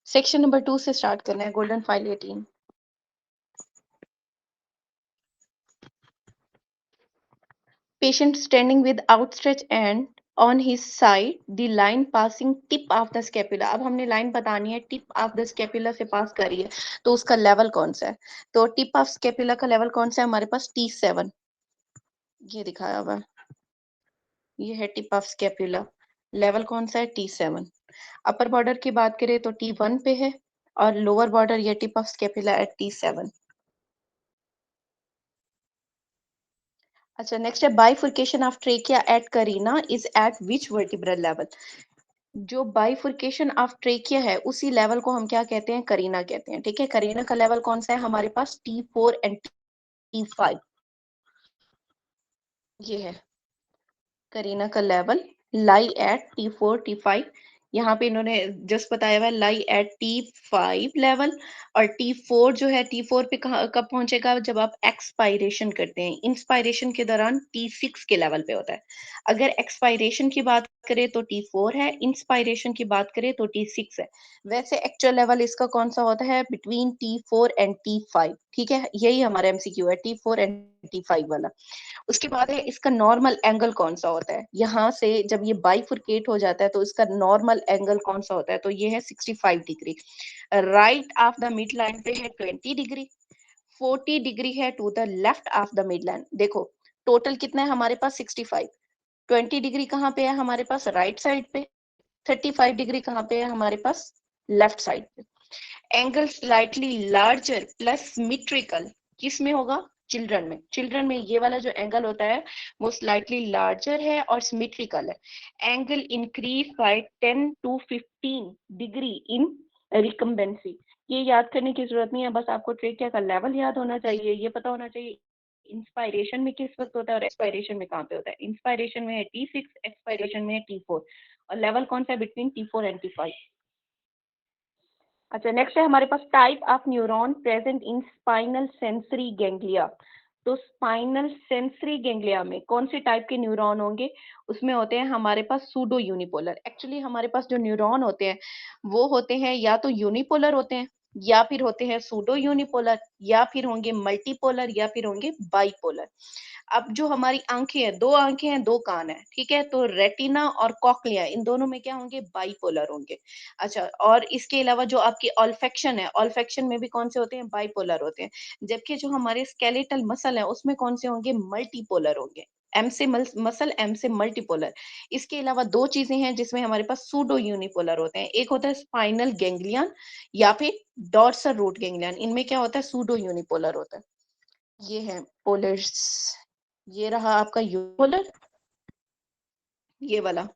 Section number 2 से start करना है, golden file 18। Patient standing with outstretched hand on his side, the line passing tip of the scapula। अब हमने line बतानी है, टिप ऑफ द स्कैपुला से पास करी है, तो उसका लेवल कौन सा है? तो टिप ऑफ स्कैपुला का लेवल कौन सा है हमारे पास? T7। ये दिखाया हुआ है, ये है टिप ऑफ स्कैपुला, लेवल कौन सा है? T7। अपर बॉर्डर की बात करें तो T1 पे है, और लोअर बॉर्डर या tip of scapula at T7। अच्छा, नेक्स्ट है bifurcation of trachea at carina is at which vertebral level. जो बाइफurcation ऑफ ट्रेकिया है उसी लेवल को हम क्या कहते हैं? करीना कहते हैं। ठीक है, करीना का लेवल कौन सा है हमारे पास? T4 and T5। ये है करीना का level, lie at T4 T5। यहाँ पे इन्होंने जस्ट बताया हुआ है लाई एट T5 लेवल, और T4 जो है, T4 पे कब पहुंचेगा? जब आप एक्सपायरेशन करते हैं। इंस्पायरेशन के दौरान T6 के लेवल पे होता है। अगर एक्सपायरेशन की बात करें तो T4 है, इंस्पायरेशन की बात करें तो T6 है। वैसे एक्चुअल लेवल इसका कौन सा होता है? Between T4 and T5। ठीक है, यही हमारा MCQ है, T4 एंड T5 वाला। उसके बाद है इसका नॉर्मल एंगल कौन सा होता है? यहाँ से जब ये बाइफurcate हो जाता है तो इसका नॉर्मल एंगल कौन सा होता है? तो ये है 65 degree. Right of the mid line पे है 20 डिग्री, 40 डिग्री है to the left of the mid line. देखो टोटल कितना है हमारे पास? 65। 20 डिग्री कहाँ पे है हमारे पास? राइट साइड पे। 35 डिग्री कहाँ पे है हमारे पास? लेफ्ट साइड पे। Angle slightly larger plus symmetrical किस में होगा? चिल्ड्रन में। चिल्ड्रन में ये वाला जो एंगल होता है वो स्लाइटली लार्जर है और सिमेट्रिकल है। Angle increase by 10 to 15 degree in recumbency. ये याद करने की जरूरत नहीं है, बस आपको ट्रेकिया का लेवल याद होना चाहिए, ये पता होना चाहिए इंस्पायरेशन में किस वक्त होता है और एक्सपायरेशन में कहाँ पे होता है। इंस्पायरेशन में है T6, एक्सपायरेशन में है T4, और लेवल कौन सा है? Between T4 and T5। अच्छा, नेक्स्ट है हमारे पास type of neuron present in spinal sensory ganglia. तो स्पाइनल सेंसरी गैंग्लिया में कौन से टाइप के न्यूरॉन होंगे? उसमें होते हैं हमारे पास सूडो यूनिपोलर। एक्चुअली हमारे पास जो न्यूरॉन होते हैं वो होते हैं या तो यूनिपोलर होते हैं, या फिर होते हैं सूडो यूनिपोलर, या फिर होंगे मल्टीपोलर, या फिर होंगे बाइपोलर। अब जो हमारी आंखें हैं, दो आंखें हैं, दो कान है, ठीक है, तो रेटिना और कॉक्लिया इन दोनों में क्या होंगे? बाइपोलर होंगे। अच्छा, और इसके अलावा जो आपकी ऑल्फेक्शन है, ऑल्फेक्शन में भी कौन से होते हैं? बाइपोलर होते हैं। जबकि जो हमारे स्केलेटल मसल है उसमें कौन से होंगे? मल्टीपोलर होंगे। एम से मसल, एम से मल्टीपोलर। इसके अलावा दो चीजें हैं जिसमें हमारे पास सूडो यूनिपोलर होते हैं, एक होता है स्पाइनल गैंग्लियन या फिर डॉर्सल रूट गैंग्लियन। इनमें क्या होता है? सूडो यूनिपोलर होता है। ये है पोलर्स, ये रहा आपका यूनिपोलर, ये वाला।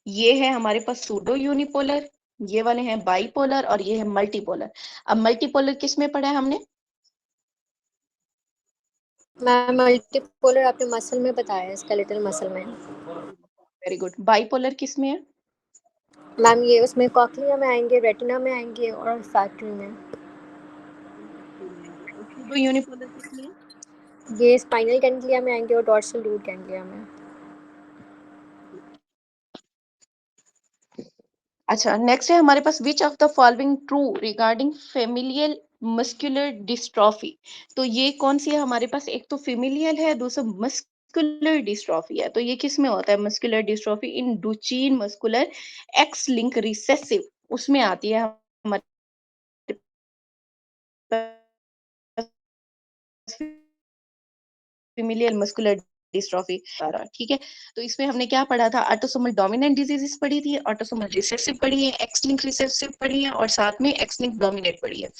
ये है हमारे पास सूडो यूनिपोलर, ये वाले हैं बाइपोलर, और ये है मल्टीपोलर। अब मल्टीपोलर किस में पढ़ा है हमने? मैम मल्टीपोलर आपने मसल में बताया है, स्केलेटल मसल में। Very good. बाइपोलर किस में है? मैम ये उसमें कॉक्लिया में आएंगे, रेटिना में आएंगे और फैक्ट्री में। और सूडो यूनिपोलर किस में है? ये स्पाइनल गैंग्लिया में आएंगे और डॉर्सल रूट गैंग्लिया में। अच्छा, नेक्स्ट है हमारे पास which of the following true regarding familial muscular dystrophy. तो ये कौन सी है हमारे पास? एक तो फेमिलियल है, दूसरा मस्कुलर डिस्ट्रॉफी है। तो ये किस में होता है मस्कुलर डिस्ट्रॉफी? इन Duchen muscular x link recessive, उसमें आती है हमारे फेमिलियल मस्कुलर डिस्ट्रॉफी। ठीक है, तो इसमें हमने क्या पढ़ा था? ऑटोसोमल डोमिनेंट डिजीजेस पढ़ी थी, ऑटोसोमल रिसेसिव पढ़ी है, एक्स लिंक रिसेसिव पढ़ी है, और साथ में एक्स लिंक डोमिनेंट पढ़ी है।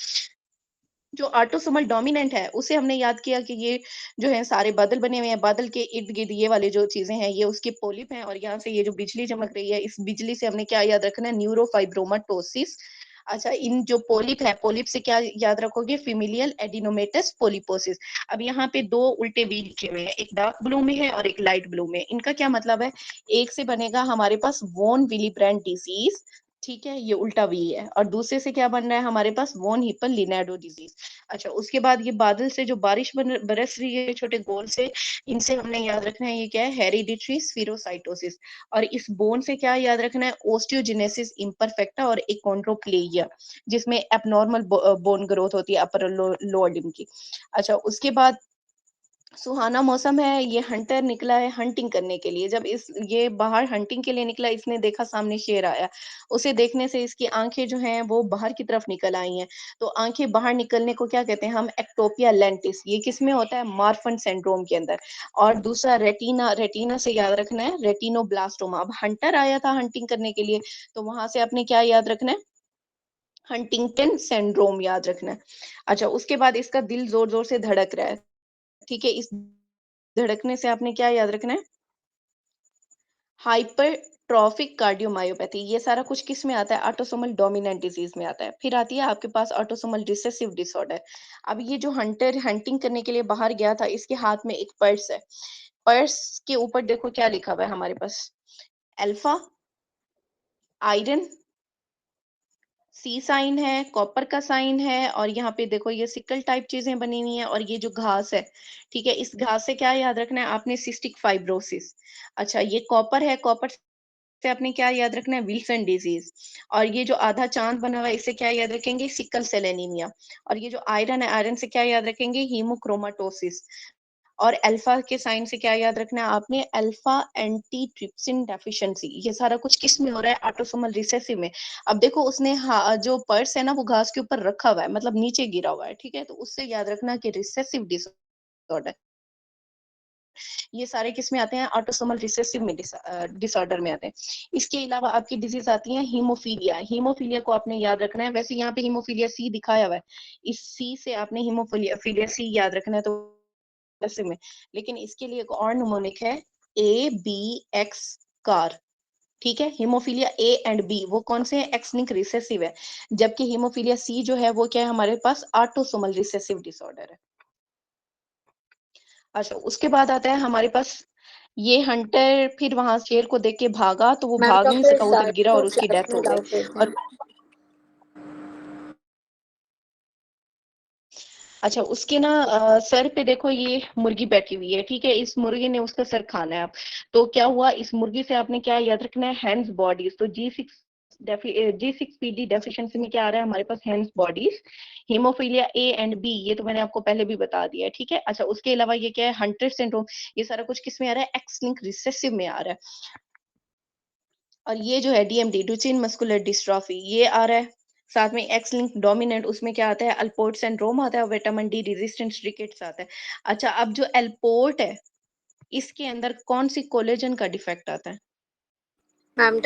जो ऑटोसोमल डोमिनेंट है उसे हमने याद किया कि ये जो है सारे बादल बने हुए हैं, बादल के इर्द गिर्द ये वाले जो चीजें हैं ये उसके पोलिप हैं, और यहाँ से ये जो बिजली चमक रही है, इस बिजली से हमने क्या याद रखना है? न्यूरोफाइब्रोमाटोसिस। अच्छा, इन जो पोलिप है, पोलिप से क्या याद रखोगे? फिमिलियल एडिनोमेटस पोलिपोसिस। अब यहाँ पे दो उल्टे वी लिखे हुए हैं, एक डार्क ब्लू में है और एक लाइट ब्लू में। इनका क्या मतलब है? एक से बनेगा हमारे पास वॉन विली ब्रांड डिजीज, ठीक है, ये उल्टा वी है और दूसरे से क्या बन रहा है हमारे पास वॉन हिपन लिनाडो डिजीज। अच्छा, उसके बाद ये बादल से जो बारिश बरस रही है छोटे गोल से, इनसे हमने याद रखना है ये क्या है, हेरिडिटरी स्फीरोसाइटोसिस। और इस बोन से क्या याद रखना है, ओस्टियोजेनेसिस इम्परफेक्टा और एकोन्ड्रोप्लेजिया, जिसमें एबनॉर्मल बोन ग्रोथ होती है अपर लोअर लिम्ब की। अच्छा, उसके बाद सुहाना मौसम है, ये हंटर निकला है हंटिंग करने के लिए। जब इस ये बाहर हंटिंग के लिए निकला, इसने देखा सामने शेर आया, उसे देखने से इसकी आंखें जो हैं वो बाहर की तरफ निकल आई हैं। तो आंखें बाहर निकलने को क्या कहते हैं हम, एक्टोपिया लेंटिस। ये किसमें होता है, मार्फन सिंड्रोम के अंदर। और दूसरा रेटिना, रेटिना से याद रखना है रेटिनोब्लास्टोमा। अब हंटर आया था हंटिंग करने के लिए, तो वहां से आपने क्या याद रखना है, हंटिंगटन सिंड्रोम याद रखना है। अच्छा, उसके बाद इसका दिल जोर जोर से धड़क रहा है, ठीक है, इस धड़कने से आपने क्या याद रखना है, हाइपरट्रॉफिक कार्डियोमायोपैथी। ये सारा कुछ किस में आता है, ऑटोसोमल डोमिनेंट डिजीज में आता है। फिर आती है आपके पास ऑटोसोमल रिसेसिव डिसऑर्डर। अब ये जो हंटर हंटिंग करने के लिए बाहर गया था, इसके हाथ में एक पर्स है। पर्स के ऊपर देखो क्या लिखा हुआ है हमारे पास, अल्फा, आयरन, सी साइन है, कॉपर का साइन है, और यहाँ पे देखो ये सिकल टाइप चीजें बनी हुई हैं, और ये जो घास है, ठीक है, इस घास से क्या याद रखना है आपने, सिस्टिक फाइब्रोसिस। अच्छा, ये कॉपर है, कॉपर से आपने क्या याद रखना है, विल्सन डिजीज। और ये जो आधा चांद बना हुआ है, इससे क्या याद रखेंगे, सिकल सेल एनीमिया। और ये जो आयरन है, आयरन से क्या याद रखेंगे, हीमोक्रोमाटोसिस। और अल्फा के साइन से क्या याद रखना है आपने, अल्फा एंटीट्रिप्सिन डेफिशिएंसी। ये सारा कुछ किस में हो रहा है, ऑटोसोमल रिसेसिव में। अब देखो उसने जो पर्स है ना वो घास के ऊपर रखा हुआ है, मतलब नीचे गिरा हुआ है, ठीक है, तो उससे याद रखना कि रिसेसिव डिसऑर्डर, ये सारे किस में आते हैं, ऑटोसोमल रिसेसिव में डिसऑर्डर में आते हैं। इसके अलावा आपकी डिजीज आती है हीमोफीलिया। हीमोफीलिया को आपने याद रखना है, वैसे यहाँ पे हीमोफीलिया सी दिखाया हुआ है, इस सी से आपने हीमोफीलिया फीलिया सी याद रखना है, तो ऐसे में। लेकिन इसके लिए एक और निमोनिक है, ए बी एक्स कार। ठीक है, हीमोफीलिया ए एंड बी वो कौन से हैं, एक्स लिंक रिसेसिव है, जबकि हीमोफीलिया सी जो है वो क्या है हमारे पास, ऑटोसोमल रिसेसिव डिसऑर्डर है। अच्छा, उसके बाद आता है हमारे पास, ये हंटर फिर वहां शेर को देख के भागा, तो वो मैम भाग नहीं डॉक्टर सका, उधर सारे गिरा को और उसकी फ्लैट डेथ में हो गई। डाउट और है। अच्छा, उसके ना सर पे देखो ये मुर्गी बैठी हुई है, ठीक है, इस मुर्गी ने उसका सर खाना है अब। तो क्या हुआ, इस मुर्गी से आपने क्या याद रखना है, हैंड्स बॉडीज। तो G6PD डेफिशिएंसी में क्या आ रहा है हमारे पास, Heinz bodies. Haemophilia A and B ये तो मैंने आपको पहले भी बता दिया है, ठीक है। अच्छा, उसके अलावा ये क्या है, हंटर सिंड्रोम। ये सारा कुछ किस में आ रहा है, एक्स लिंक रिसेसिव में आ रहा है। और ये जो है डीएमडी, डुचेन मस्कुलर डिस्ट्रॉफी, ये आ रहा है। साथ में एक्स लिंक डोमिनेंट, उसमें क्या आता है, अल्पोर्ट सिंड्रोम आता है, और विटामिन डी रेजिस्टेंस रिकेट्स आता है। अच्छा, अब जो अल्पोर्ट है, इसके अंदर कौन सी कोलेजन का डिफेक्ट आता है, मैम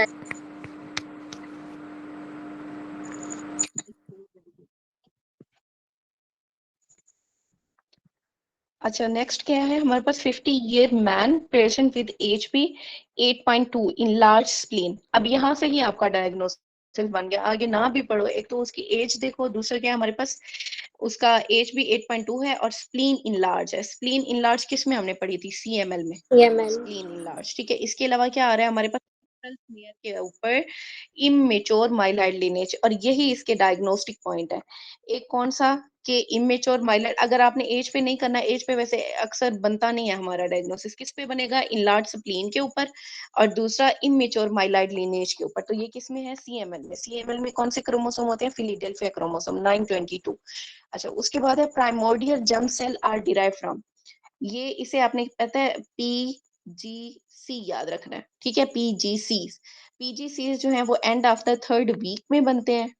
अच्छा, नेक्स्ट क्या है हमारे पास, 50 year man patient with HP 8.2 in large spleen. अब यहाँ से ही आपका डायग्नोसिस बन गया, आगे ना भी पढ़ो, एक तो उसकी एज देखो, दूसरा क्या है हमारे पास, उसका एज भी 8.2 है, और स्प्लीन इन लार्ज है। स्प्लीन इन लार्ज किस में हमने पढ़ी थी, सीएमएल में, CML। स्प्लीन इन लार्ज, ठीक है। इसके अलावा क्या आ रहा है हमारे पास, स्मीयर के ऊपर इमेच्योर माइलॉइड लिनेज, और यही इसके डायग्नोस्टिक पॉइंट है। एक कौन सा, कि इमेच्योर माइलॉइड। अगर आपने एज पे नहीं करना, एज पे वैसे अक्सर बनता नहीं है हमारा डायग्नोसिस, किस पे बनेगा, इनलार्ज स्प्लीन के ऊपर, और दूसरा इमेच्योर माइलॉइड लिनेज के ऊपर। तो ये किस में है, सीएमएल में। सीएमएल में कौन से क्रोमोसोम होते हैं, फिलाडेल्फिया क्रोमोसोम 922। अच्छा, उसके बाद है primordial germ cell are derive from, ये इसे आपने पता है पीजीसी याद रखना है, ठीक है, पीजीसी। पीजीसी जो है वो end of the third week में बनते हैं,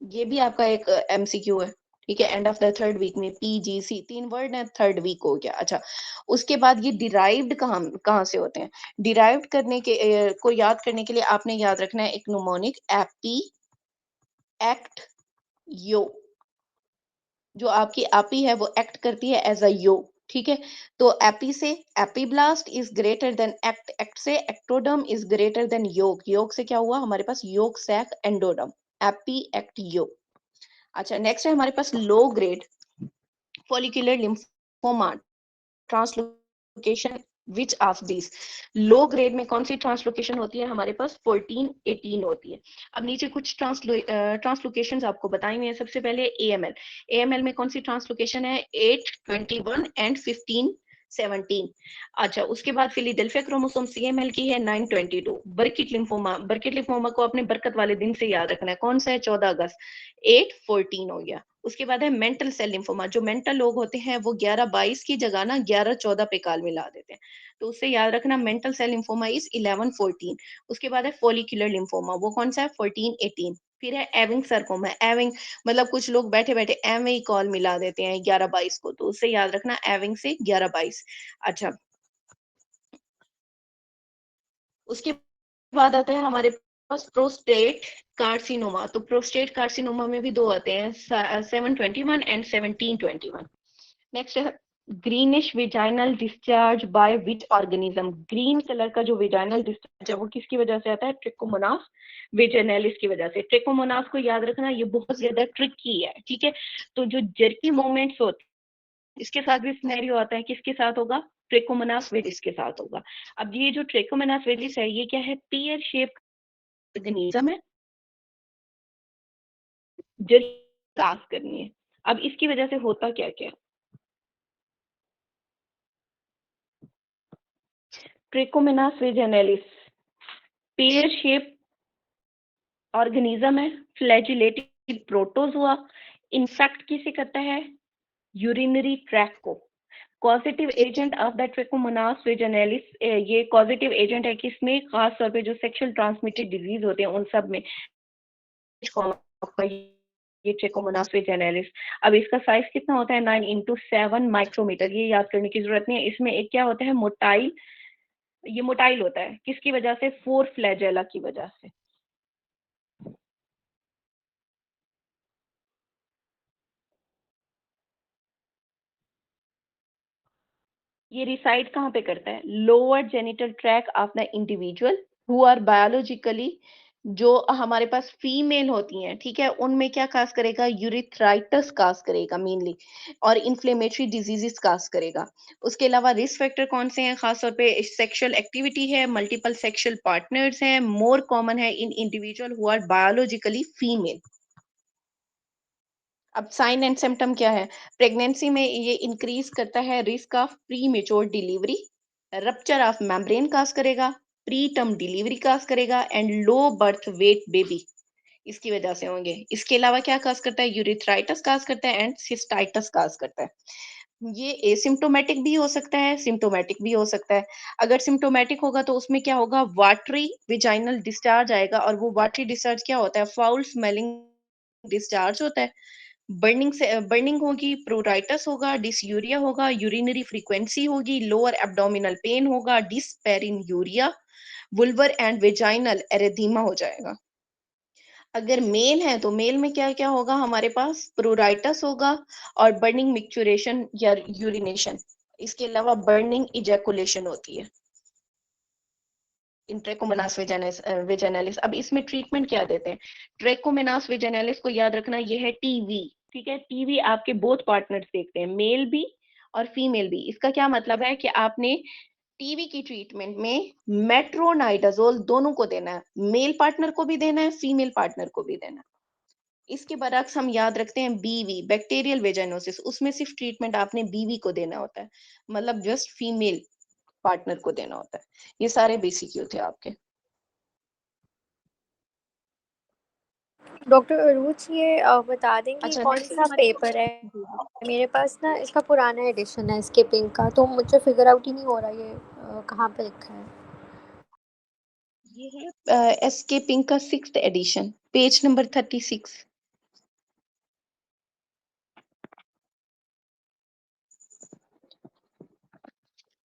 ये भी आपका एक एमसीक्यू है, ठीक है, end of the third week में पीजीसी, 3 वर्ड है, थर्ड वीक हो गया। अच्छा, उसके बाद ये डिराइव्ड कहाँ कहाँ से होते हैं, डिराइव्ड करने के को याद करने के लिए आपने याद रखना है एक न्यूमोनिक, एपी एक्ट यो। जो आपकी एपी है वो एक्ट करती है एज अ यो, ठीक है। तो एपी से epiblast is greater then act, act से एक्टोडर्म इज ग्रेटर देन योग, योग से क्या हुआ हमारे पास, yolk sac endoderm, AP act योग। अच्छा, नेक्स्ट है हमारे पास low grade follicular lymphoma translocation which of this? Low grade में कौन सी ट्रांसलोकेशन होती है? हमारे पास 14 18 होती है। अब नीचे कुछ ट्रांसलोकेशन आपको बताई हुई है। सबसे पहले एएमएल। एएमएल में कौन सी ट्रांसलोकेशन है? 8 21 एंड 15 17। अच्छा, उसके बाद फिलीडेल्फिया क्रोमोसोम सीएमएल की है 922। बर्किट लिम्फोमा, बर्किट लिम्फोमा को अपने बरकत वाले दिन से याद रखना है। कौन सा है? 14 अगस्त। 8 14 हो गया। उसके बाद है मेंटल सेल लिम्फोमा। जो मेंटल लोग होते हैं वो 11 22 की जगह ना 11 14 पे काल मिला देते हैं, तो उससे याद रखना मेंटल सेल लिम्फोमा इज 11 14। उसके बाद है फोलिकुलर लिम्फोमा, वो कौन सा है? 14 18। फिर है एविंग सरकोमा। एविंग मतलब कुछ लोग बैठे बैठे एम ही कॉल मिला देते हैं 11 22 को, तो उससे याद रखना एविंग से 11 22। अच्छा, उसके बाद आता है हमारे पास प्रोस्टेट कार्सिनोमा। तो प्रोस्टेट कार्सिनोमा में भी दो आते हैं, 721 एंड 1721। नेक्स्ट है greenish vaginal discharge by which organism. Green colour का जो विजाइनल डिस्चार्ज है वो किसकी वजह से आता है? ट्रिकोमोनास विजेनेलिस की वजह से। ट्रिकोमोनास को याद रखना, ये बहुत ज्यादा ट्रिकी है, ठीक है। तो जो जर्की मूवमेंट्स होते हैं इसके साथ भी सिनेरियो आता है, किसके साथ होगा? ट्रेकोमोनास वेलिस के साथ होगा। अब ये जो ट्रेकोमोनास वेलिस है ये क्या है? पीयर शेप ऑर्गेनिज्म है, जो विकास करनी है। अब इसकी वजह से होता क्या क्या? Trichomonas vaginalis pear shape organism है, फ्लैजिलेटेड प्रोटोजोआ। इन्फेक्ट किसे करता है? यूरिनरी ट्रैक को। Causative agent of the Trichomonas vaginalis, ये कॉजेटिव एजेंट है किसमें? खास तौर पे जो सेक्सुअल ट्रांसमिटेड डिजीज होते हैं उन सब में ये ट्रिकोमोनास वेजेनेलिस। अब इसका साइज कितना होता है? 9 × 7 माइक्रोमीटर। ये याद करने की जरूरत नहीं है। इसमें एक क्या होता है? मोटाइल। ये मोटाइल होता है किसकी वजह से? 4 फ्लैजेला की वजह से। ये रिसाइड कहाँ पे करता है? Lower genital tract of the individual who are biologically, जो हमारे पास फीमेल होती हैं, ठीक है, उनमें क्या काज करेगा? यूरिथ्राइटिस काज करेगा मेनली, और इन्फ्लेमेटरी डिजीजेस काज करेगा। उसके अलावा रिस्क फैक्टर कौन से हैं? खासतौर पे सेक्सुअल एक्टिविटी है, मल्टीपल सेक्सुअल पार्टनर्स हैं, मोर कॉमन है in individual who are biologically female. अब साइन एंड सिम्टम क्या है? प्रेगनेंसी में ये इंक्रीज करता है risk of premature delivery, rupture of membrane cause करेगा, प्री टर्म डिलीवरी काज करेगा, and low birth weight baby इसकी वजह से होंगे। इसके अलावा क्या काज करता है? यूरिथ्राइटिस काज करता है एंड सिस्टाइटिस काज करता है। ये एसिम्प्टोमेटिक भी हो सकता है, सिम्प्टोमेटिक भी हो सकता है। अगर सिम्प्टोमेटिक होगा तो उसमें क्या होगा? वाटरी विजाइनल डिस्चार्ज आएगा, और वो वाटरी डिस्चार्ज क्या होता है? फाउल स्मेलिंग डिस्चार्ज होता है। बर्निंग होगी, प्रोराइटस होगा, डिसयूरिया होगा, यूरिनरी फ्रीक्वेंसी होगी, लोअर एब्डोमिनल पेन होगा, डिस्पेरिन्यूरिया, वुल्वर एंड वेजाइनल एरेथीमा हो जाएगा। अगर मेल है तो मेल में क्या क्या होगा? हमारे पास प्रोराइटस होगा और बर्निंग मिक्चुरेशन या यूरिनेशन। इसके अलावा बर्निंग इजैकुलेशन होती है इन ट्रेकोमोनास वेजाइनालिस। अब इसमें ट्रीटमेंट क्या देते हैं? ट्रेकोमोनास वेजाइनालिस को याद रखना, ये है टीवी, ठीक है। टीवी आपके बोथ पार्टनर्स देखते हैं, मेल भी और फीमेल भी। इसका क्या मतलब है कि आपने टीवी की ट्रीटमेंट में मेट्रोनाइडाजोल दोनों को देना है, मेल पार्टनर को भी देना है, फीमेल पार्टनर को भी देना है। इसके बरअक्स हम याद रखते हैं बीवी, बैक्टीरियल वेजाइनोसिस, उसमें सिर्फ ट्रीटमेंट आपने बीवी को देना होता है, मतलब जस्ट फीमेल पार्टनर को देना होता है। ये सारे बेसिक क्यों थे आपके। डॉक्टर अरूज, ये बता दें कि अच्छा, कौन नेक्स्ट है सा हमारे पेपर है? मेरे पास ना इसका पुराना एडिशन है स्किपिंग का, तो मुझे फिगर आउट ही नहीं हो रहा ये कहाँ पे लिखा है। ये है एसके पिंक का 6th एडिशन, पेज नंबर 36।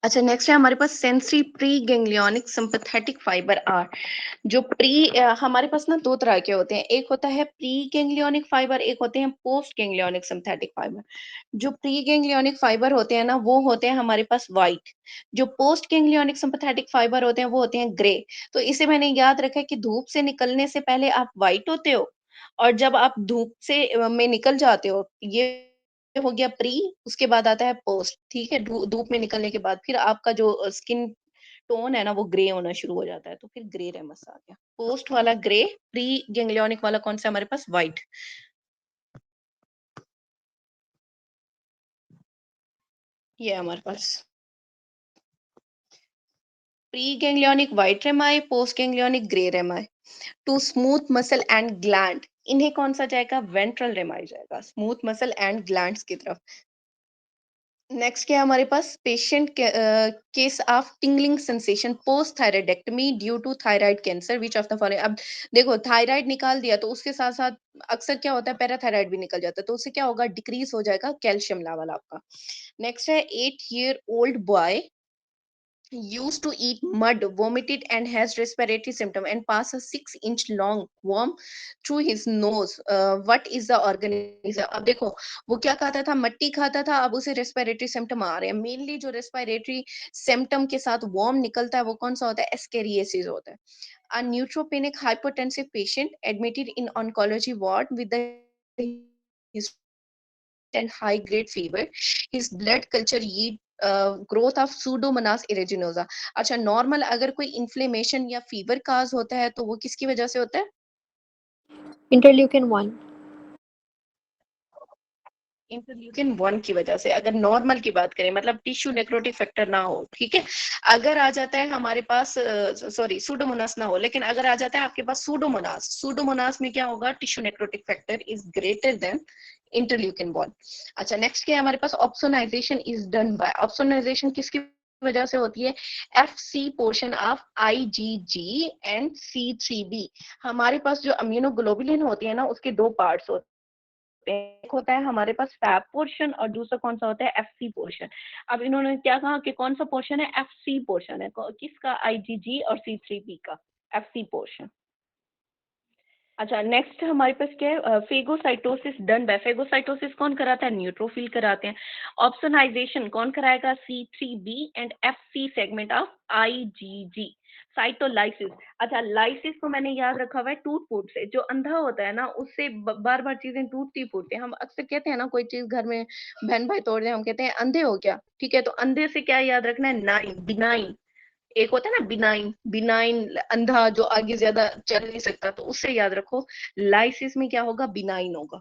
अच्छा, नेक्स्ट है हमारे पास sensory preganglionic sympathetic fibre are. जो हमारे पास ना दो तरह के होते हैं, एक होता है प्री गैंग्लियोनिक फाइबर, एक होते हैं पोस्ट गैंग्लियोनिक सिंपैथेटिक फाइबर। जो प्री गैंग्लियोनिक फाइबर होते हैं ना वो होते हैं हमारे पास व्हाइट, जो पोस्ट गैंग्लियोनिक सिंपैथेटिक फाइबर होते हैं वो होते हैं ग्रे। तो इसे मैंने याद रखा है कि धूप से निकलने से पहले आप व्हाइट होते हो, और जब आप धूप से में निकल जाते हो, ये हो गया प्री, उसके बाद आता है पोस्ट, ठीक है? धूप में निकलने के बाद फिर आपका जो स्किन टोन है ना वो ग्रे होना शुरू हो जाता है, तो फिर ग्रे रेमस आ गया। पोस्ट वाला ग्रे, प्री गैंग्लियोनिक वाला कौन सा है हमारे पास? व्हाइट। ये है हमारे पास preganglionic white rami, postganglionic grey rami. To smooth muscle and gland, इन्हें कौन सा जाएगा? वेंट्रल रेमाए जाएगा, स्मूथ मसल एंड ग्लैंड्स की तरफ। नेक्स्ट क्या है हमारे पास? Patient case of tingling sensation post thyroidectomy due to thyroid cancer, which of the following? अब देखो थायराइड निकाल दिया तो उसके साथ साथ अक्सर क्या होता है, पैराथायराइड भी निकल जाता है, तो उससे क्या होगा? डिक्रीज हो जाएगा कैल्शियम लेवल आपका। नेक्स्ट है 8 year old boy used to eat mud, vomited and has respiratory symptom and pass a 6 inch long worm through his nose. What is the organism? अब देखो वो क्या खाता था? मट्टी खाता था, अब उसे रेस्पिरेटरी सिम्टम आ रहे हैं। मेनली जो रेस्पिरेटरी सिम्टम के साथ वर्म निकलता है वो कौन सा होता है? एस्केरिएसिस होता है। A neutropenic hypertensive patient admitted in oncology ward with the history and high grade fever. His blood culture yield growth of Pseudomonas aeruginosa. अच्छा, नॉर्मल अगर कोई इन्फ्लेमेशन या फीवर काज होता है तो वो किसकी वजह से होता है? इंटरल्यूकिन 1। इंटरल्यूकिन 1 की वजह से। अगर नॉर्मल की बात करें, मतलब टिश्यू नेक्रोटिक फैक्टर ना हो, ठीक है? अगर आ जाता है हमारे पास, सॉरी सूडोमोनास ना हो, लेकिन अगर आ जाता है आपके पास सूडोमोनास, सूडोमोनास में क्या होगा? Tissue necrotic factor is greater than interleukin 1। अच्छा, नेक्स्ट क्या है हमारे पास? Opsonization is done by, opsonization किसकी वजह से होती है? F C portion of IgG and C3b। हमारे पास जो अम्यूनोग्लोबुलिन होती है ना, उसके दो पार्ट्स होते हैं, एक होता है हमारे पास फैब पोर्शन और दूसरा कौन सा होता है? FC portion. अब इन्होंने क्या कहा कि कौन सा पोर्शन है? एफसी पोर्शन है। किसका? आईजीजी और C3b का एफसी पोर्शन। अच्छा, नेक्स्ट हमारे पास क्या है? फेगोसाइटोसिस डन बाय, फेगोसाइटोसिस कौन कराता है? न्यूट्रोफिल कराते हैं। ऑप्सोनाइजेशन कौन कराएगा? C3b and FC segment of IgG. Cytolysis, अच्छा लाइसिस को मैंने याद रखा हुआ है टूट फूट से। जो अंधा होता है ना उससे बार बार चीजें टूटती फूटती हैं। हम अक्सर कहते हैं ना, कोई चीज घर में बहन भाई तोड़ दे, हम कहते हैं अंधे हो क्या? ठीक है, तो अंधे से क्या याद रखना है? Nine, benign. एक होता है ना बिनाइन, बिनाइन अंधा जो आगे ज्यादा चल नहीं सकता, तो उससे याद रखो। लाइसिस में क्या होगा? बिनाइन होगा।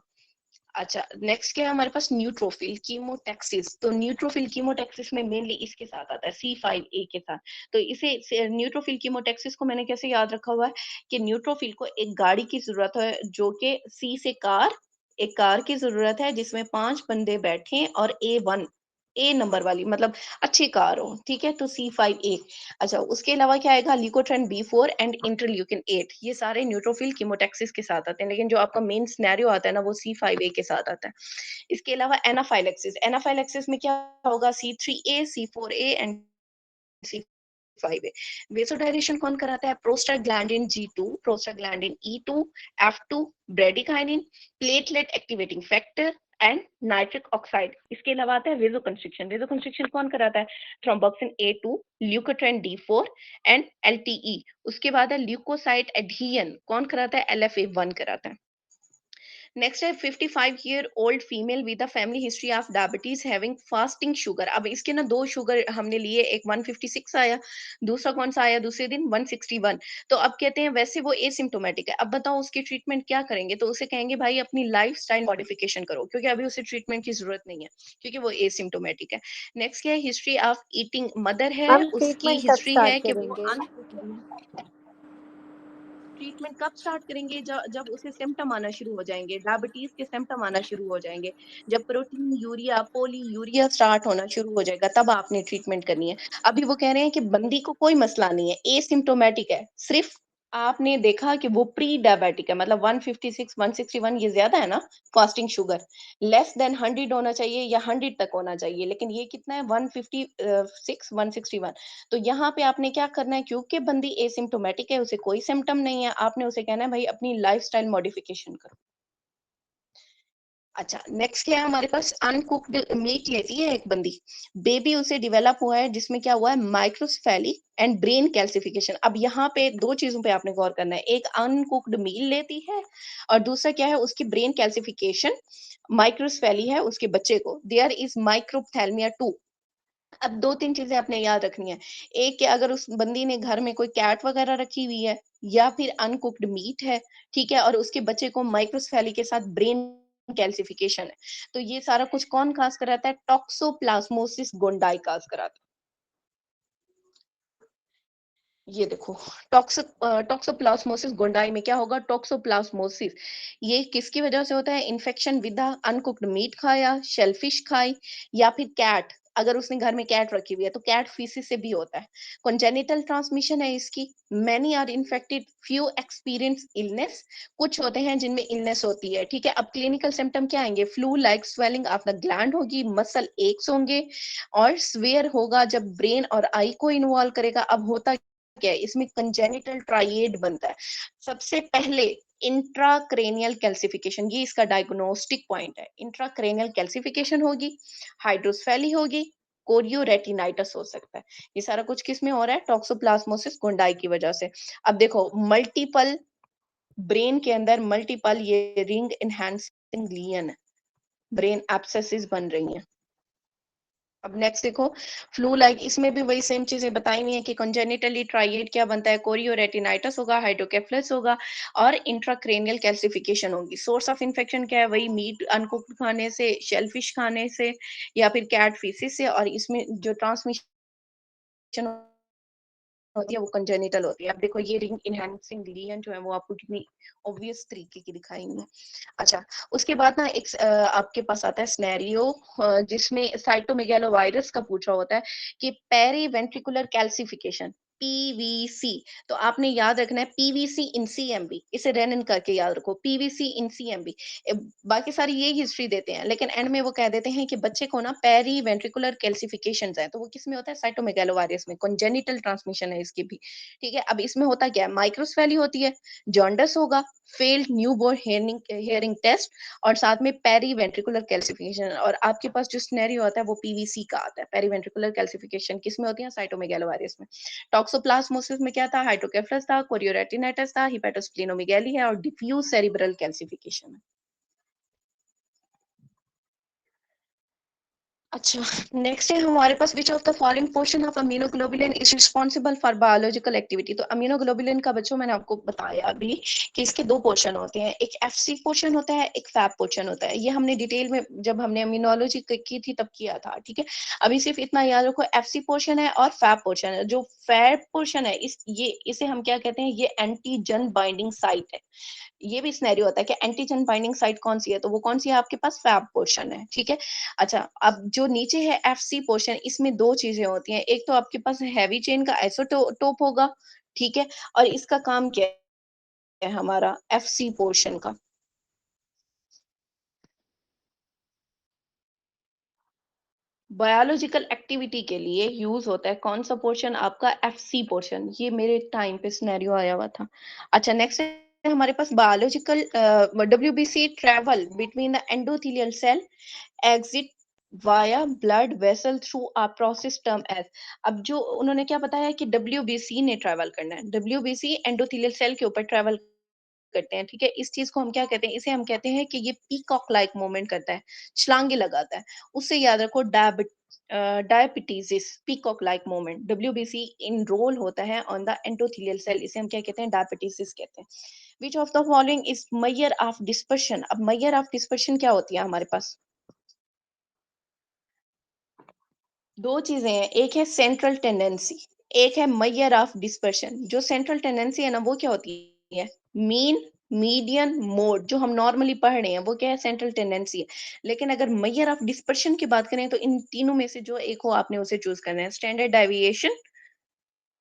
अच्छा, नेक्स्ट क्या है हमारे पास? Neutrophil chemotaxis. तो न्यूट्रोफिल कीमोटैक्सिस में मेनली इसके साथ आता है, C5a के साथ। तो इसे न्यूट्रोफिल कीमोटैक्सिस को मैंने कैसे याद रखा हुआ है कि न्यूट्रोफिल को एक गाड़ी की जरूरत है, जो कि सी से कार, एक कार की जरूरत है जिसमें 5 बंदे बैठे और A1, ए नंबर वाली, मतलब अच्छी कार हो, ठीक है? तो C5a। अच्छा, उसके अलावा क्या आएगा? ल्यूकोट्रिन B4 एंड इंटरल्यूकिन 8। ये सारे न्यूट्रोफिल कीमोटैक्सिस के साथ आते हैं, लेकिन जो आपका मेन सिनेरियो आता है ना वो C5a के साथ आता है। इसके अलावा एनाफाइलेक्सिस, एनाफाइलेक्सिस में क्या होगा? C3a, C4a and C5a। वेसोडायलेशन कौन कराता है? Prostaglandin G2, prostaglandin E2, F2, bradykinin, platelet activating factor and nitric oxide. इसके अलावा आता है वेसोकंस्ट्रिक्शन, वेसोकंस्ट्रिक्शन कौन कराता है? Thromboxane A2, ल्यूकोट्रिन D4 and LTE। उसके बाद है ल्यूकोसाइट एडहियन, कौन कराता है? LFA1 कराता है। नेक्स्ट है 55 year old female with a family history of diabetes having fasting sugar. अब इसके ना दो शुगर हमने लिए, एक 156 आया, दूसरा कौन सा आया दूसरे दिन? 161। तो अब कहते हैं वैसे वो एसिम्टोमेटिक है, अब बताओ उसकी ट्रीटमेंट क्या करेंगे? तो उसे कहेंगे भाई अपनी लाइफ स्टाइल मॉडिफिकेशन करो, क्योंकि अभी उसे ट्रीटमेंट की जरूरत नहीं है, क्योंकि वो एसिम्टोमेटिक है। नेक्स्ट क्या है? हिस्ट्री ऑफ ईटिंग, मदर है हम उसकी ट्रीटमेंट कब हिस्ट्री है स्टार्ट कि वो करेंगे? ट्रीटमेंट कब स्टार्ट करेंगे? जब उसे सिम्टम आना शुरू हो जाएंगे, डायबिटीज के सिम्टम आना शुरू हो जाएंगे, जब प्रोटीन यूरिया पोली यूरिया स्टार्ट होना शुरू हो जाएगा, तब आपने ट्रीटमेंट करनी है। अभी वो कह रहे हैं कि बंदी को कोई मसला नहीं है, एसिम्टोमेटिक है, सिर्फ आपने देखा कि वो प्री डायबिटिक है, मतलब 156 161 ये ज्यादा है ना फास्टिंग शुगर, लेस देन 100 होना चाहिए या 100 तक होना चाहिए, लेकिन ये कितना है? 156 161। तो यहाँ पे आपने क्या करना है, क्योंकि बंदी एसिम्टोमेटिक है, उसे कोई सिम्टम नहीं है, आपने उसे कहना है भाई अपनी लाइफस्टाइल मॉडिफिकेशन करो। अच्छा, नेक्स्ट क्या है हमारे पास, अनकुक्ड मीट लेती है एक बंदी, बेबी उसे डेवलप हुआ है, जिसमें क्या हुआ है, माइक्रोसेफेली एंड ब्रेन कैल्सिफिकेशन। अब यहाँ पे दो चीजों पे आपने गौर करना है, एक अनकुक्ड मील लेती है और दूसरा क्या है, उसकी ब्रेन कैल्सिफिकेशन, माइक्रोसेफेली है उसके बच्चे को, देयर इज माइक्रोथैल्मिया टू। अब दो तीन चीजें आपने याद रखनी है, एक कि अगर उस बंदी ने घर में कोई कैट वगैरह रखी हुई है या फिर अनकुक्ड मीट है, ठीक है, और उसके बच्चे को माइक्रोसेफेली के साथ ब्रेन कैल्सिफिकेशन है, तो ये सारा कुछ कौन काज कराता है, टॉक्सोप्लाज्मोसिस गोंडाई काज कराता है। ये देखो, टॉक्सोप्लाज्मोसिस गोंडाई में क्या होगा, टॉक्सोप्लाज्मोसिस, ये किसकी वजह से होता है, इन्फेक्शन विद अनकुक्ड मीट खाया, शेलफिश खाई, या फिर कैट, अगर उसने घर में कैट रखी हुई है तो कैट फीसिस से भी होता है। कॉन्जेनिटल ट्रांसमिशन है इसकी, many are infected, few experience illness, कुछ होते हैं जिनमें इलनेस होती है, ठीक है। अब क्लिनिकल सिम्टम क्या आएंगे, flu like swelling of the gland होगी, मसल एक्स होंगे, और स्वेयर होगा जब ब्रेन और आई को इन्वॉल्व करेगा। अब होता क्या है, इसमें कंजेनिटल ट्राइएड बनता है। सबसे पहले इंट्राक्रेनियल कैल्सिफिकेशन, ये इसका डायग्नोस्टिक पॉइंट है, इंट्राक्रेनियल कैल्सिफिकेशन होगी, हाइड्रोसफेली होगी, कोरियोरेटिनाइटिस हो सकता है। ये सारा कुछ किस में हो रहा है, टॉक्सोप्लाज्मोसिस गोंडाई की वजह से। अब देखो, मल्टीपल ब्रेन के अंदर मल्टीपल ये रिंग एनहांसिंग ग्लियन है, ब्रेन एब्सेसिस बन रही हैं। अब नेक्स्ट देखो, फ्लू लाइक, इसमें भी वही सेम चीजें बताई हुई है कि कंजेनिटली ट्राइएड क्या बनता है, कोरियोरेटिनाइटिस होगा, हाइड्रोकेफलस होगा, और इंट्राक्रेनियल कैल्सिफिकेशन होगी। सोर्स ऑफ इन्फेक्शन क्या है, वही मीट अनकुक्ड खाने से, शेलफिश खाने से, या फिर कैट फीसिस से, और इसमें जो ट्रांसमिशन होती है वो कंजेनिटल होती है। अब देखो, ये रिंग इनहैंसिंग ग्लियन जो है वो आपको कितनी ऑब्वियस तरीके की दिखाई है। अच्छा, उसके बाद ना एक आपके पास आता है सिनेरियो, जिसमें साइटोमेगालोवायरस का पूछा होता है कि पेरी वेंट्रिकुलर कैल्सिफिकेशन, पीवीसी। तो आपने याद रखना है पीवीसी इन सीएमबी, इसे रेनन करके याद रखो, पीवीसी इन सीएमबी। बाकी सारी ये हिस्ट्री देते हैं, लेकिन एंड में वो कह देते हैं कि बच्चे को ना पेरी वेंट्रिकुलर कैल्सिफिकेशन है, तो वो किस में होता है, साइटोमेगालोवायरस में, कॉन्जेनिटल ट्रांसमिशन है इसकी भी, ठीक है। अब इसमें होता क्या है, माइक्रोसेफेली होती है, जॉन्डस होगा, फेल्ड न्यूबोर्न हियरिंग टेस्ट, और साथ में पेरी वेंट्रिकुलर कैल्सिफिकेशन। और आपके पास जो सिनेरियो आता है वो पीवीसी का आता है, पेरी वेंट्रिकुलर कैल्सिफिकेशन किस में होती है, साइटोमेगालोवायरस में। टॉक्सोप्लाज्मोसिस में क्या था, हाइड्रोकेफलस था, कोरियोरेटिनाइटिस था, हिपेटोस्प्लेनोमेगाली है, और डिफ्यूज सेरिब्रल कैल्सिफिकेशन है। अच्छा, नेक्स्ट है हमारे पास, which of the following portion of immunoglobulin is responsible for biological activity. तो अमीनोग्लोबुलिन का बच्चों मैंने आपको बताया अभी कि इसके दो पोर्शन होते हैं, एक एफसी पोर्शन होता है, एक फैब पोर्शन होता है। ये हमने डिटेल में जब हमने अमीनोलॉजी की थी तब किया था, ठीक है। अभी सिर्फ इतना याद रखो, एफसी पोर्शन है और फैब पोर्शन है। जो फैब पोर्शन है, इसे हम क्या कहते हैं, ये एंटीजन बाइंडिंग साइट है। ये भी सिनेरियो होता है कि एंटीजन बाइंडिंग साइट कौन सी है, तो वो कौन सी है आपके पास, फैब पोर्शन है, ठीक है। अच्छा, अब जो नीचे है एफसी पोर्शन, इसमें दो चीजें होती हैं, एक तो आपके पास हैवी चेन का आइसोटोप होगा, ठीक है, और इसका काम क्या है हमारा एफसी पोर्शन का, बायोलॉजिकल एक्टिविटी के लिए यूज होता है, कौन सा पोर्शन आपका, एफसी पोर्शन। ये मेरे टाइम पे सिनेरियो आया हुआ था। अच्छा, नेक्स्ट है हमारे पास biological, WBC travel between the endothelial cell, exit via blood vessel through a process term as. अब जो उन्होंने क्या बताया कि डब्ल्यूबीसी ने ट्रेवल करना है, डब्ल्यूबीसी एंडोथेलियल सेल के ऊपर ट्रेवल करते हैं, ठीक है। इस चीज को हम क्या कहते हैं, इसे हम कहते हैं कि ये पीकॉक लाइक मूवमेंट करता है, छलांगे लगाता है। उससे याद रखो, diapedesis peacock like movement, WBC in roll होता है ऑन द एंडोथेलियल सेल, इसे हम क्या कहते हैं, डायबिटीज कहते हैं। विच of the following is measure of dispersion. अब मेजर ऑफ डिस्पर्शन क्या होती है हमारे पास, दो चीजें हैं, एक है सेंट्रल टेंडेंसी, एक है मेजर ऑफ डिस्पर्शन। जो सेंट्रल टेंडेंसी है ना, वो क्या होती है, मीन मीडियन मोड, जो हम नॉर्मली पढ़ रहे हैं वो क्या है, सेंट्रल टेंडेंसी है। लेकिन अगर मेजर ऑफ डिस्पर्शन की बात करें तो इन तीनों में से जो एक हो आपने उसे चूज करना है, standard deviation,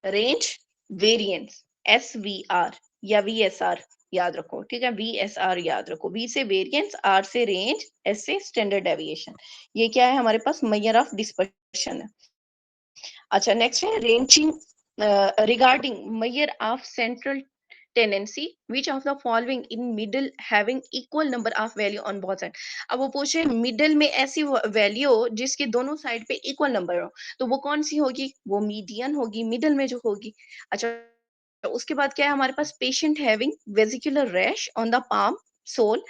range, variance, S V R या वी एस आर, याद रखो, ठीक है, वी एस आर याद रखो, वी से वेरिएंस, आर से रेंज, एस से स्टैंडर्ड डेविएशन। ये क्या है हमारे पास, मेजर ऑफ डिस्पर्शन है। अच्छा, नेक्स्ट है ranging regarding measure of central tendency which of the following in middle having equal number of value on both side. अब वो पूछ रहे मिडिल में ऐसी वैल्यू हो जिसके दोनों साइड पे इक्वल नंबर हो, तो वो कौन सी होगी? वो मीडियन होगी, मिडिल में जो होगी। अच्छा, उसके बाद क्या है हमारे पास? Patient having vesicular rash on the palm sole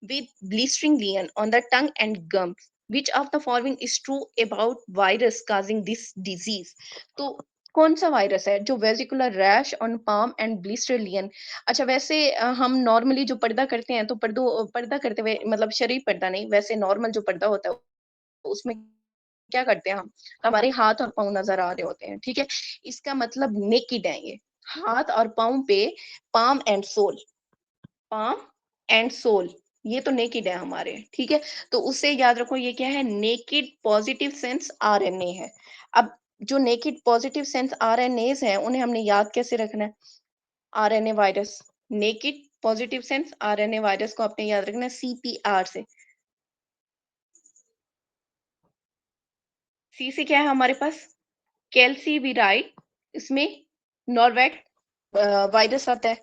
with blistering lesion on the tongue and gums. Which of the following is true about virus causing this disease? तो कौन सा वायरस है जो vesicular rash on palm and blister lesion? अच्छा, वैसे हम normally जो पर्दा करते हैं तो पर्दा करते हुए मतलब शरीर पर्दा नहीं, वैसे नॉर्मल जो पर्दा होता है उसमें क्या करते हैं हम? हमारे हाथ और पाँव नजर आ रहे होते हैं, ठीक है? इसका मतलब नेकिड है ये। हाथ और पाँव पे palm and sole, palm and sole, ये तो नेकिड है हमारे, ठीक है? तो उससे याद रखो ये क्या है? नेकिड पॉजिटिव सेंस आरएनए है। अब जो नेकिड पॉजिटिव सेंस आरएनएस हैं उन्हें हमने याद कैसे रखना है? RNA virus, naked positive sense RNA virus को आपने याद रखना है सीपीआर से। सी से क्या है हमारे पास? कैल्सीवीराइड, इसमें नॉर्वेट वायरस आता है।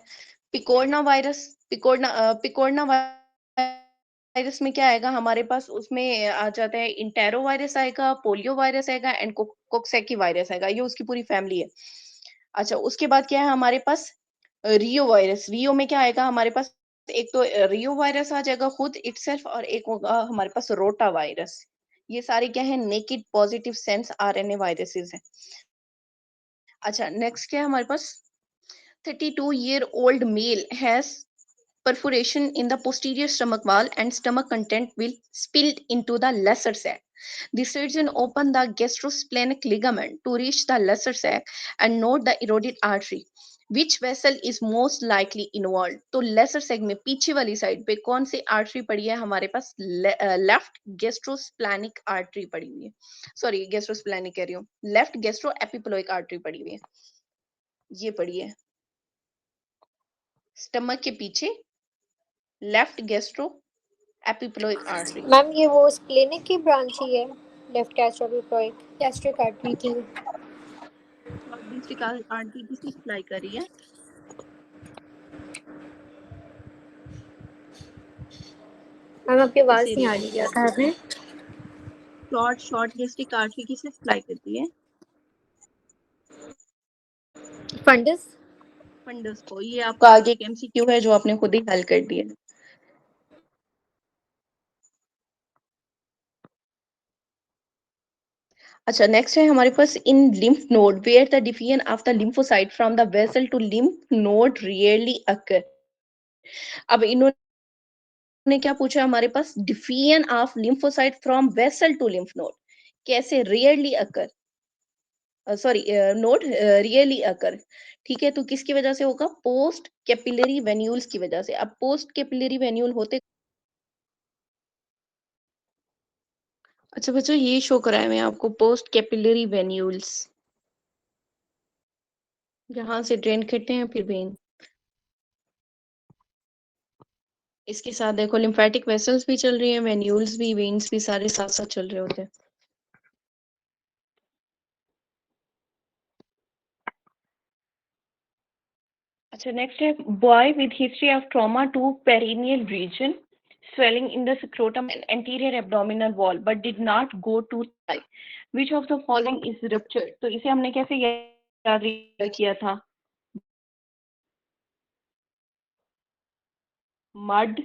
पिकोरना वायरस, पिकोरना वायरस में क्या आएगा हमारे पास? उसमें आ जाता है इंटेरो वायरस आएगा, पोलियो वायरस आएगा एंड कोक्सेकी वायरस आएगा, ये उसकी पूरी फैमिली है। अच्छा, उसके बाद क्या है हमारे पास? रियो वायरस, रियो में क्या आएगा हमारे पास? एक तो रियो वायरस आ जाएगा खुद इटसेल्फ, और एक होगा हमारे पास रोटा वायरस। ये सारे क्या है? Naked positive sense RNA viruses है। अच्छा, नेक्स्ट क्या है हमारे पास? 32-year-old male has perforation in the posterior stomach wall and stomach content will spilled into the lesser sac. The surgeon opened the gastrosplenic ligament to reach the lesser sac and note the eroded artery. Which vessel is most likely involved? तो laser सेग में पीछे वाली side पे कौन सी artery पड़ी है हमारे पास? Left गेस्ट्रोस्प्लैनिक artery पड़ी हुई है। सॉरी, गेस्ट्रोस्प्लैनिक कह रही हूँ, लेफ्ट गेस्ट्रो एपिप्लोइक आर्टरी पड़ी हुई है, ये पड़ी है स्टमक के पीछे, left gastro epiploic artery. Ma'am ये वो स्प्लेनिक की ब्रांच ही है, लेफ्ट गैस्ट्रोएपिप्लोइक गैस्ट्रिक आर्टरी की। डिस्ट्रिक्ट आर्टरी किसकी सप्लाई कर रही है? मैम आपकी किस आवाज़ नहीं एरिया आ में रही, क्या सप्लाई कह कर रही रहे है? हैं? शॉर्ट डिस्ट्रिक्ट आर्टरी किसे सप्लाई करती है? फंडस। फंडस को। ये आपका आगे एक एमसीक्यू है जो आपने खुद ही हल कर दिया। अच्छा, नेक्स्ट है हमारे पास in lymph node where the diffusion of the lymphocyte from the vessel to lymph node rarely occur. अब इन्होंने क्या पूछा हमारे पास? Diffusion of lymphocyte from vessel to lymph node कैसे rarely occur, sorry not really occur, ठीक है? तो किसकी वजह से होगा? पोस्ट कैपिलरी वेन्यूल्स की वजह से। अब पोस्ट कैपिलरी वेन्यूल होते, अच्छा बच्चों ये शो कराया मैं आपको, पोस्ट कैपिलरी वेन्यूल्स, जहां से ड्रेन करते हैं फिर वेन। इसके साथ देखो लिम्फेटिक वेसल्स भी चल रही हैं, वेन्यूल्स भी, वेन्स भी, सारे साथ साथ चल रहे होते हैं। अच्छा, नेक्स्ट है boy with history of trauma to perineal region, swelling in the scrotum and anterior abdominal wall but did not go to thigh. Which of the following is ruptured? तो इसे हमने कैसे याद किया था? मड,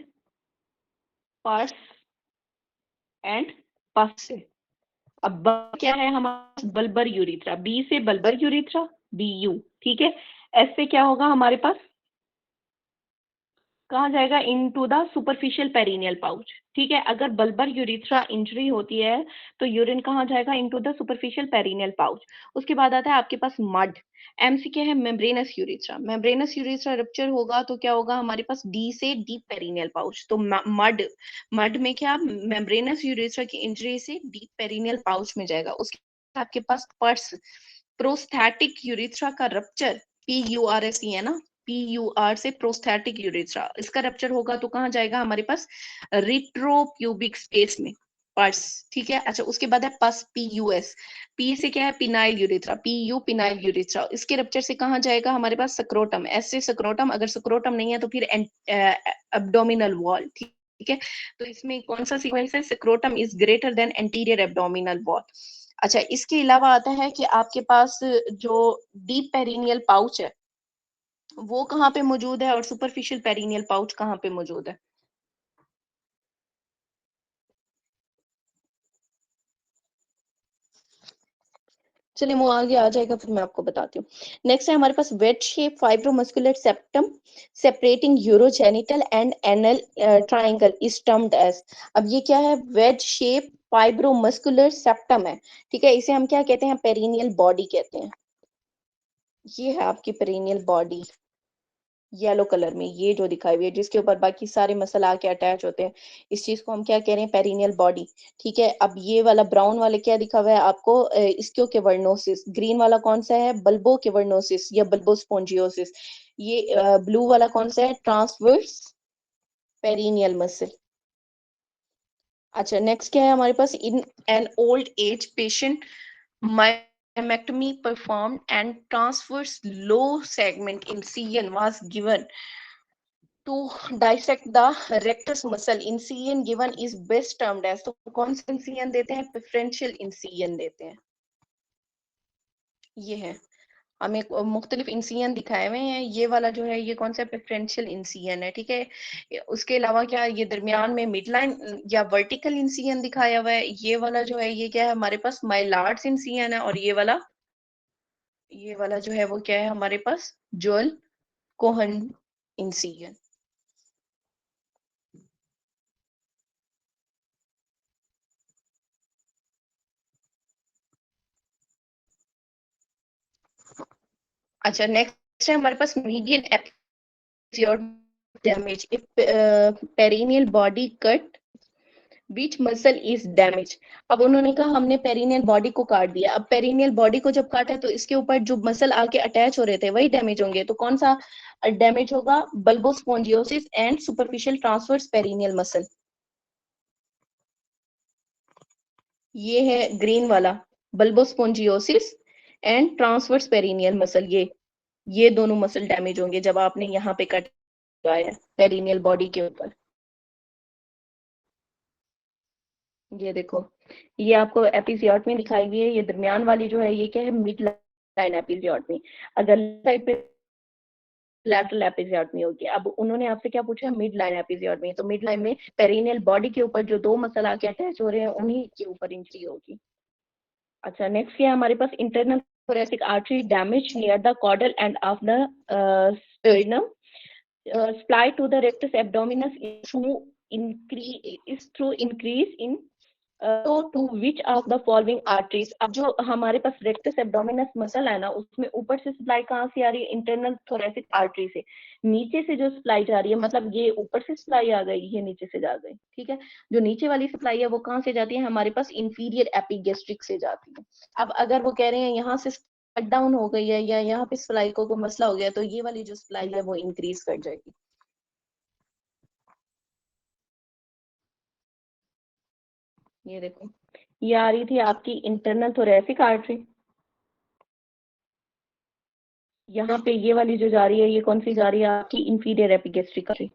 पर्स एंड पस से। अब क्या है हमारा? बल्बर यूरिथ्रा, बी से बल्बर यूरिथ्रा, बी यू, ठीक है? एस से क्या होगा हमारे पास? कहा जाएगा into the superficial perineal pouch, ठीक है? अगर बल्बर यूरिथ्रा इंजरी होती है तो यूरिन कहाँ जाएगा? Into the superficial perineal pouch. उसके बाद आता है आपके पास मड, एम से क्या है? Membranes urethra, membranes urethra rupture होगा तो क्या होगा हमारे पास? डी से डीप पेरिनियल पाउच। तो मड, मड में क्या? मेम्ब्रेनस यूरिथ्रा की इंजरी से डीप पेरिनियल पाउच में जाएगा। उसके बाद आपके पास पर्स, प्रोस्थेटिक यूरिथ्रा का रप्चर, PURSE है ना, PUR से प्रोस्थेटिक यूरिथ्रा, इसका रप्चर होगा तो कहाँ जाएगा हमारे पास? रिट्रोप्यूबिक स्पेस में। पर्स, ठीक है। अच्छा, उसके बाद है पस, PUS। पी से क्या है, phenyl urethra, PU phenyl urethra. इसके रप्चर से कहाँ जाएगा हमारे पास, सक्रोटम, ऐसे सक्रोटम। अगर सक्रोटम नहीं है तो फिर एब्डोमिनल वॉल, ठीक है। तो इसमें कौन सा सीक्वेंस है, सक्रोटम is greater then anterior abdominal wall. अच्छा, इसके अलावा आता है कि आपके पास जो डीप पेरिनियल पाउच है वो कहाँ पे मौजूद है, और सुपरफिशियल पेरिनियल पाउच कहाँ पे मौजूद है। चलिए वो आगे आ जाएगा, फिर मैं आपको बताती हूँ। नेक्स्ट है हमारे पास wedge shape fibromuscular septum separating urogenital and anal triangle is termed as. अब ये क्या है, वेट शेप फाइब्रोमस्कुलर सेप्टम है, ठीक है। इसे हम क्या कहते हैं, पेरिनियल बॉडी कहते हैं। ये है आपकी पेरिनियल बॉडी, येलो कलर में ये जो दिखाई हुई है, जिसके ऊपर बाकी सारे मसल आके अटैच होते हैं। इस चीज को हम क्या कह रहे हैं, पेरिनियल बॉडी, ठीक है। अब ये वाला ब्राउन वाले क्या दिखा हुआ है आपको, इसक्यो केवर्नोसिस। ग्रीन वाला कौन सा है, बल्बो केवर्नोसिस या बल्बोस्पोंजियोसिस। ये ब्लू वाला कौन सा है, ट्रांसवर्स पेरिनियल मसल। अच्छा, नेक्स्ट क्या है हमारे पास, in an old age patient myectomy performed and transverse low segment incision was given to dissect the rectus muscle. Incision given is best termed as, तो कौन सा incision देते हैं, preferential incision देते हैं। ये है, हमें मुख्तलिफ इंसियन दिखाए हुए हैं। ये वाला जो है ये कौन सा प्रेफरेंशियल इंसियन है, ठीक है। उसके अलावा क्या, ये दरमियान में मिड लाइन या वर्टिकल इंसियन दिखाया हुआ है। ये वाला जो है ये क्या है हमारे पास, माइलार्ड्स इंसियन है। और ये वाला जो है वो क्या है हमारे पास, जोल कोहन इंसियन। अच्छा, नेक्स्ट है हमारे पास median episiotomy damage, if perineal body cut बीच मसल इज डैमेज। अब उन्होंने कहा हमने पेरिनियल बॉडी को काट दिया। अब पेरिनियल बॉडी को जब काटा तो इसके ऊपर जो मसल आके अटैच हो रहे थे वही डैमेज होंगे। तो कौन सा डैमेज होगा, bulbospongiosus and superficial transverse perineal muscle. ये है ग्रीन वाला, bulbospongiosus and transverse perineal muscle. ये दोनों मसल डैमेज होंगे जब आपने यहाँ पे कट लगाया पेरिनियल बॉडी के ऊपर। ये देखो, ये आपको एपिजियोटमी दिखाई हुई है। ये दरमियान वाली जो है ये क्या है, मिड लाइन एपिजियोटमी। अगर साइड पे लैटरल एपिजियोटमी होगी। अब उन्होंने आपसे क्या पूछा, मिड लाइन एपिजियोटमी। तो मिड लाइन में पेरिनियल बॉडी के ऊपर जो दो मसल आके अटैच हो रहे हैं उन्हीं के ऊपर इंजरी होगी। अच्छा, नेक्स्ट क्या है हमारे पास, internal thoracic artery damage near the caudal end of the sternum supply to the rectus abdominis is through increase in तो to which of the following arteries. अब जो हमारे पास रेक्टस एब्डोमिनस मसल है ना, उसमें ऊपर से सप्लाई कहाँ से आ रही है, इंटरनल थोरेसिक आर्टरी से। नीचे से जो सप्लाई जा रही है, मतलब ये ऊपर से सप्लाई आ गई, ये नीचे से जा गई, ठीक है। जो नीचे वाली सप्लाई है वो कहाँ से जाती है हमारे पास, इंफीरियर एपिगेस्ट्रिक से जाती है। अब अगर वो कह रहे हैं यहाँ से कट डाउन हो गई है या यहाँ पे सप्लाई को मसला हो गया, तो ये वाली जो सप्लाई है वो इंक्रीज कर जाएगी। ये देखो, ये आ रही थी आपकी इंटरनल थोरेसिक आर्टरी। यहाँ पे ये वाली जो जा रही है ये कौन सी जा रही है आपकी, inferior epigastric artery.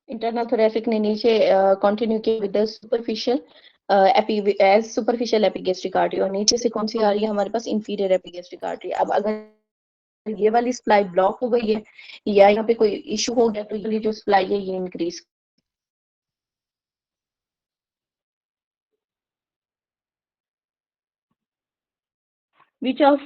Internal thoracic ने नीचे कंटिन्यू किया with the superficial as superficial epigastric artery, और नीचे से कौन सी आ रही है हमारे पास, इंफीरियर एपिगेस्ट्रिक आर्टरी। अब अगर ये वाली सप्लाई ब्लॉक हो गई है या यहाँ पे कोई इशू हो गया, तो ये जो सप्लाई है ये increase. Which of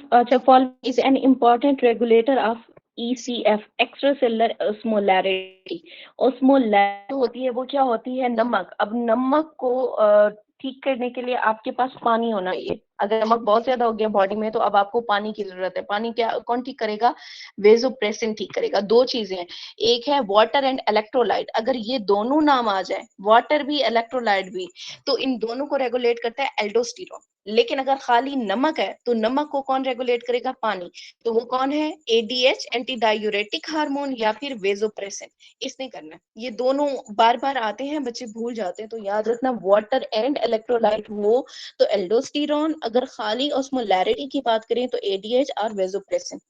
following is an important regulator of ECF, extracellular osmolarity। osmolarity होती है वो क्या होती है, नमक। अब नमक को ठीक करने के लिए आपके पास पानी होना चाहिए। अगर नमक बहुत ज्यादा हो गया बॉडी में तो अब आपको पानी की जरूरत है। पानी क्या कौन ठीक करेगा, वेजोप्रेसिन ठीक करेगा। दो चीजें हैं, एक है वाटर एंड इलेक्ट्रोलाइट। अगर ये दोनों नाम आ जाए, वाटर भी इलेक्ट्रोलाइट भी, तो इन दोनों को रेगुलेट करता है एल्डोस्टेरोन। लेकिन अगर खाली नमक है तो नमक को कौन रेगुलेट करेगा? पानी। तो वो कौन है? एडीएच, एंटी डायूरेटिक हार्मोन, या फिर वेजोप्रेसिन। इसने करना है। ये दोनों बार बार आते हैं, बच्चे भूल जाते हैं, तो याद रखना वाटर एंड इलेक्ट्रोलाइट हो तो एल्डोस्टेरॉन, अगर खाली ऑस्मोलैरिटी की बात करें तो एडीएच और vasopressin.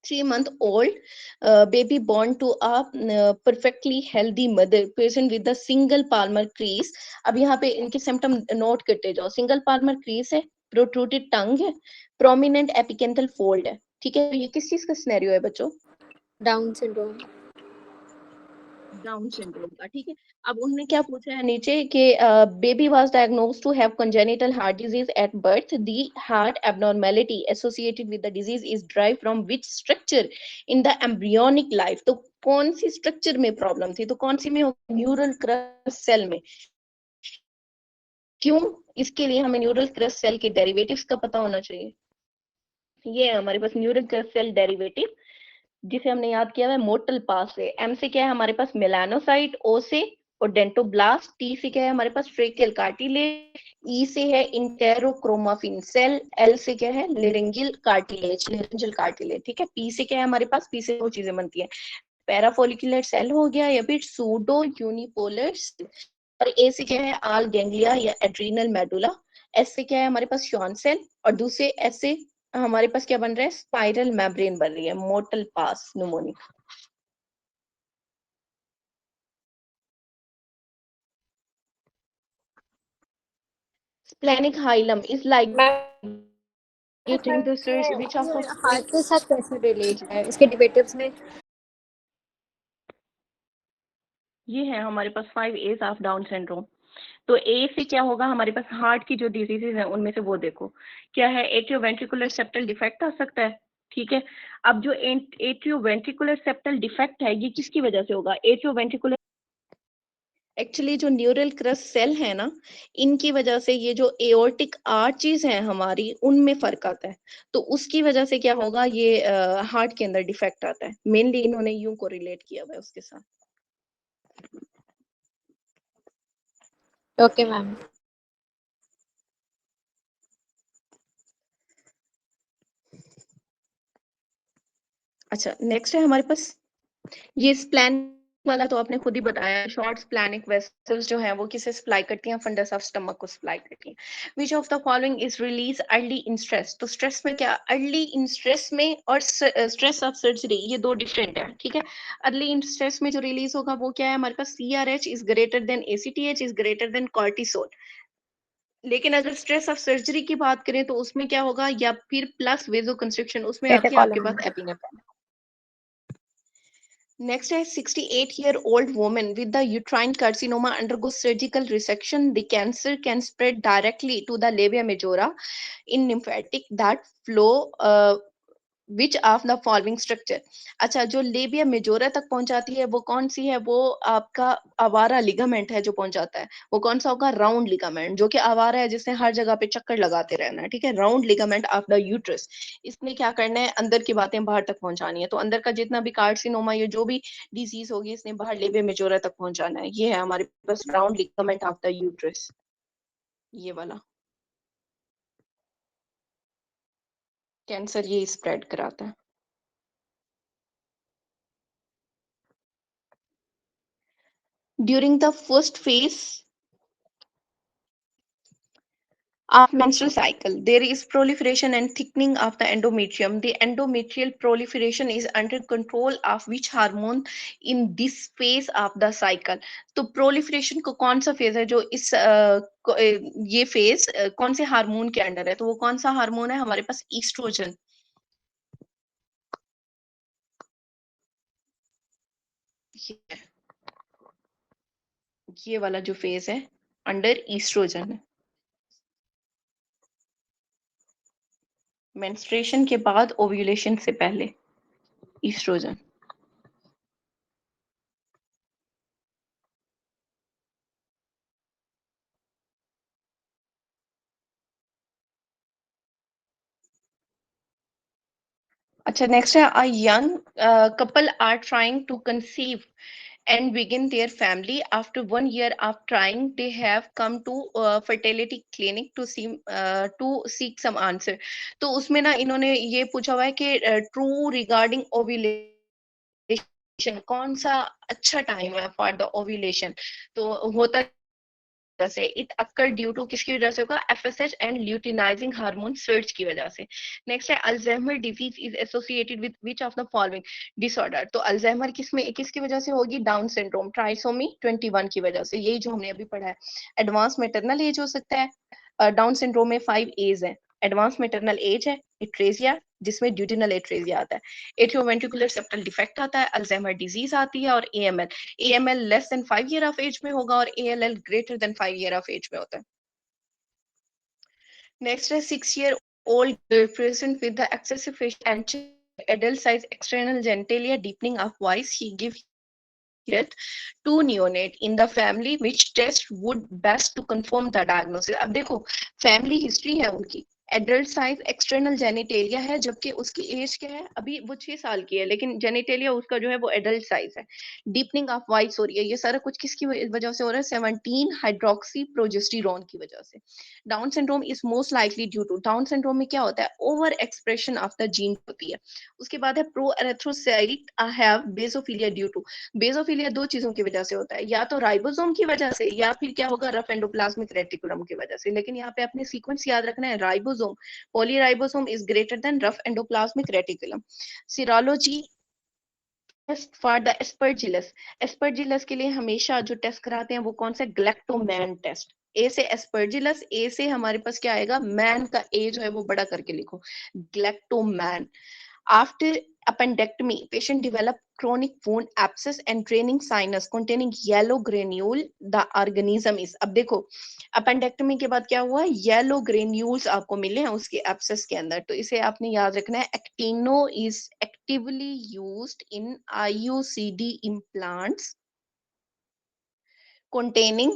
3 month old baby born to a perfectly healthy mother patient with a single palmar crease। अब यहाँ पे इनके सिम्टम नोट करते जाओ। सिंगल पाल्मर क्रीज है, प्रोट्रूडेड टंग है, प्रोमिनेंट एपिकेंथल फोल्ड है। ठीक है, ये किस चीज का सिनेरियो है बच्चों? Down syndrome. डाउन सिंड्रोम का। ठीक है, अब उन्होंने क्या पूछा है नीचे कि baby was diagnosed to have congenital heart disease at birth, the heart abnormality associated with the disease is drive from which structure in the embryonic life. तो कौन सी स्ट्रक्चर में प्रॉब्लम थी? तो कौन सी में? न्यूरल क्रस्ट सेल में। क्यों? इसके लिए हमें न्यूरल क्रस्ट सेल के डेरिवेटिव्स का पता होना चाहिए। ये है हमारे पास न्यूरल क्रस्ट सेल डेरिवेटिव, जिसे हमने याद किया है मोटल पास से। एम से क्या है हमारे पास? मेलानोसाइट। ओ से ओडेंटोब्लास्ट। टी से क्या है हमारे पास? Tracheal cartilage. ई से है इंटेरोक्रोमाफिन सेल। एल से क्या है? Laryngeal cartilage, laryngeal cartilage. ठीक है, पी से क्या है हमारे पास? पी से दो चीजें बनती है, पैराफोलिकुलर सेल हो गया या फिर सूडो यूनिपोलर सेल। और ए से क्या है? आल गैंग्लिया या एड्रीनल मेडुला। एस से क्या है हमारे पास? Schwann cell. और दूसरे एस से हमारे पास क्या बन रहा है? स्पाइरल मेम्ब्रेन बन रही है, मोटल पास न्यूमोनिया। Splenic hilum is ma'am ligating the surge which of the heart के साथ कैसे रिलेट है इसके डिबेटिव्स में? ये है हमारे पास 5 A's ऑफ डाउन सिंड्रोम। तो ए से क्या होगा हमारे पास? हार्ट की जो डिजीजेज है उनमें से वो देखो क्या है, एट्रियोवेंट्रिकुलर सेप्टल डिफेक्ट आ सकता है। ठीक है, अब जो एट्रियोवेंट्रिकुलर सेप्टल डिफेक्ट है ये किसकी वजह से होगा? एट्रियोवेंट्रिकुलर, एक्चुअली जो न्यूरल क्रस्ट सेल है ना, इनकी वजह से ये जो एओर्टिक आर्चीज हैं हमारी, उनमें फर्क आता है। तो उसकी वजह से क्या होगा? ये हार्ट के अंदर डिफेक्ट आता है। मेनली इन्होंने यूं को रिलेट किया हुआ है उसके साथ। Okay ma'am. अच्छा, नेक्स्ट है हमारे पास ये स्प्लैनिक वाला, तो आपने खुद ही बताया। शॉर्ट स्प्लैनिक वेसल्स जो है वो किसे सप्लाई करती हैं? फंडस ऑफ स्टमक को सप्लाई करती हैं। विच of the following is release early in stress? तो स्ट्रेस में क्या? अर्ली इन स्ट्रेस में और स्ट्रेस ऑफ सर्जरी, ये दो डिफरेंट है। ठीक है, अर्ली इन स्ट्रेस में जो रिलीज होगा वो क्या है हमारे पास? CRH is greater than ACTH is greater than cortisol. लेकिन अगर स्ट्रेस ऑफ सर्जरी की बात करें तो उसमें क्या होगा? या फिर प्लस वेजो कंस्ट्रिक्शन, उसमें आती है आपके पास कैटेकोलमिन। Epinephrine. Next is 68-year-old woman with the uterine carcinoma undergoes surgical resection. The cancer can spread directly to the labia majora in lymphatic that flow which of the following structure. अच्छा, जो labia majora तक पहुंचाती है वो कौन सी है? वो आपका आवारा लिगामेंट है जो पहुंचाता है। वो कौन सा होगा? राउंड लिगामेंट, जो कि आवारा है, जिसने हर जगह पे चक्कर लगाते रहना है। ठीक है, round ligament of the uterus. इसने क्या करना है? अंदर की बातें बाहर तक पहुंचानी है। तो अंदर का जितना भी कार्सिनोमा, ये जो भी डिजीज होगी, इसने बाहर लेबिया मेजोरा तक पहुंचाना है। ये है हमारे पास round ligament of the uterus, ये वाला कैंसर ये स्प्रेड कराता है। During the first phase of menstrual cycle, there is proliferation and thickening of the endometrium. The endometrial proliferation is under control of which hormone in this phase of the cycle? तो proliferation को कौन सा phase है जो इस ये phase कौन से हार्मोन के अंडर है? तो वो कौन सा हार्मोन है हमारे पास? ईस्ट्रोजन। ये वाला जो फेज है अंडर ईस्ट्रोजन है। मेंस्ट्रुएशन के बाद, ओव्यूलेशन से पहले, ईस्ट्रोजन। अच्छा, नेक्स्ट है a young couple are trying to conceive and begin their family. After 1 year of trying, they have come to fertility clinic to seek some answer. तो उसमें ना इन्होंने ये पूछा हुआ है कि ट्रू रिगार्डिंग ओव्यूलेशन कौन सा अच्छा टाइम है फॉर द ओव्यूलेशन। तो होता क्या है कि वजह से इट अकर ड्यू टू किसकी वजह से होगा, FSH and luteinizing hormone search की वजह से। नेक्स्ट है Alzheimer disease is associated with which of the following disorder. तो अल्जाइमर किसमें किसकी वजह से होगी, डाउन सिंड्रोम ट्राइसोमी 21 की वजह से, यही जो हमने अभी पढ़ा है। एडवांस मेटरनल एज हो सकता है, डाउन सिंड्रोम में 5 एज है। एडवांस मेटरनल एज है इट्रेजिया, जिसमें ड्यूटिनल एट्रेजिया आता है। एट्रियोवेंट्रिकुलर सेप्टल डिफेक्ट आता है, अल्जाइमर डिजीज आती है, और AML. AML less than 5 year of age में होगा और ALL greater than 5 year of age में होता है। नेक्स्ट है 6 year old girl present with the excessive facial and adult size external genitalia deepening of voice. She give yet to neonate in the family, which test would best to confirm the diagnosis। अब देखो family history है उनकी, adult size external genitalia है, जबकि उसकी as क्या है, अभी वो 6 साल की है, लेकिन जेनिटेलिया उसका जो है वो एडल्ट साइज है। डीपनिंग ऑफ वाइट्स हो रही है, ये सारा कुछ किसकी वजह से हो रहा है, 17 हाइड्रोक्सी प्रोजेस्टेरोन की वजह से। Down syndrome is most likely due to, Down syndrome में क्या होता है, over expression of the gene होती है। उसके बाद है pro erythrocyte have basophilia due to, basophilia दो चीजों की वजह से होता है, या तो राइबोसोम की वजह से, या फिर क्या होगा, रफ एंडोप्लाज्मिक रेटिकुलम की वजह से। लेकिन यहाँ पे अपने सीक्वेंस याद रखना है, ribosome, polyribosome is greater than rough endoplasmic reticulum. Serology test for the Aspergillus, Aspergillus के लिए हमेशा जो टेस्ट कराते हैं वो कौन सा, ग्लैक्टोमैन टेस्ट। ए से एस्परजिलस, ए से हमारे पास क्या आएगा, मैन का ए जो है वो बड़ा करके लिखो, ग्लैक्टोमैन। After appendectomy, patient develop chronic wound abscess and draining sinus containing yellow granule. The organism is, अब देखो appendectomy के बाद क्या हुआ, yellow granules आपको मिले हैं उसके abscess के अंदर, तो इसे आपने याद रखना है। Actino is actively used in IUCD implants containing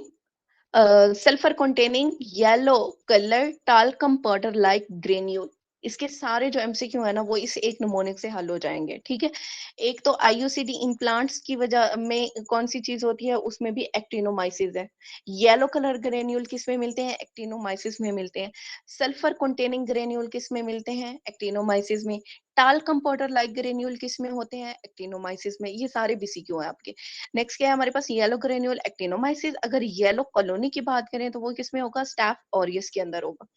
sulphur containing yellow color talcum powder like granule। इसके सारे जो एमसीक्यू है ना वो इस एक नमूनिक से हल हो जाएंगे, ठीक है। एक तो आईयूसीडी इम्प्लांट्स की वजह में कौन सी चीज होती है, उसमें भी एक्टिनोमाइसिस है। येलो कलर ग्रेन्यूल किस में मिलते हैं, एक्टिनोमाइसिस में मिलते हैं। सल्फर कंटेनिंग ग्रेन्यूल किस में मिलते हैं, एक्टिनोमाइसिस में। टाल्कम पाउडर लाइक ग्रेन्यूल किस में होते हैं, एक्टिनोमाइसिस में। ये सारे बीसीक्यू हैं आपके। नेक्स्ट क्या है हमारे पास, येलो ग्रेन्यूल एक्टिनोमाइसिस। अगर येलो कॉलोनी की बात करें तो वो किसमें होगा, स्टाफ ऑरियस के अंदर होगा।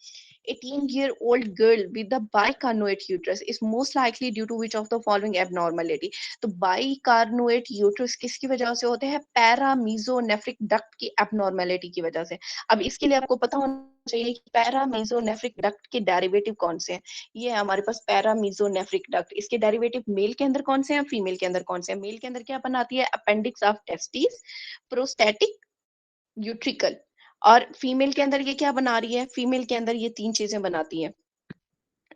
18-year-old girl with the bicarnoate uterus is most likely due to which of the following abnormality। तो bicarnoate uterus किसकी वजह से होते हैं, पैरामीजोनेफ्रिक डक्ट की abnormality की वजह से। अब इसके लिए आपको पता होना चाहिए कि पैरामीजोनेफ्रिक डक्ट के डेरिवेटिव कौन से हैं। ये है हमारे पास पैरामीजोनेफ्रिक डक्ट, इसके डेरिवेटिव मेल के अंदर कौन से हैं, फीमेल के अंदर कौन से हैं। मेल के अंदर क्या बनाती है, appendix of testis, prostatic, utricle. और फीमेल के अंदर ये क्या बना रही है, फीमेल के अंदर ये 3 चीजें बनाती है।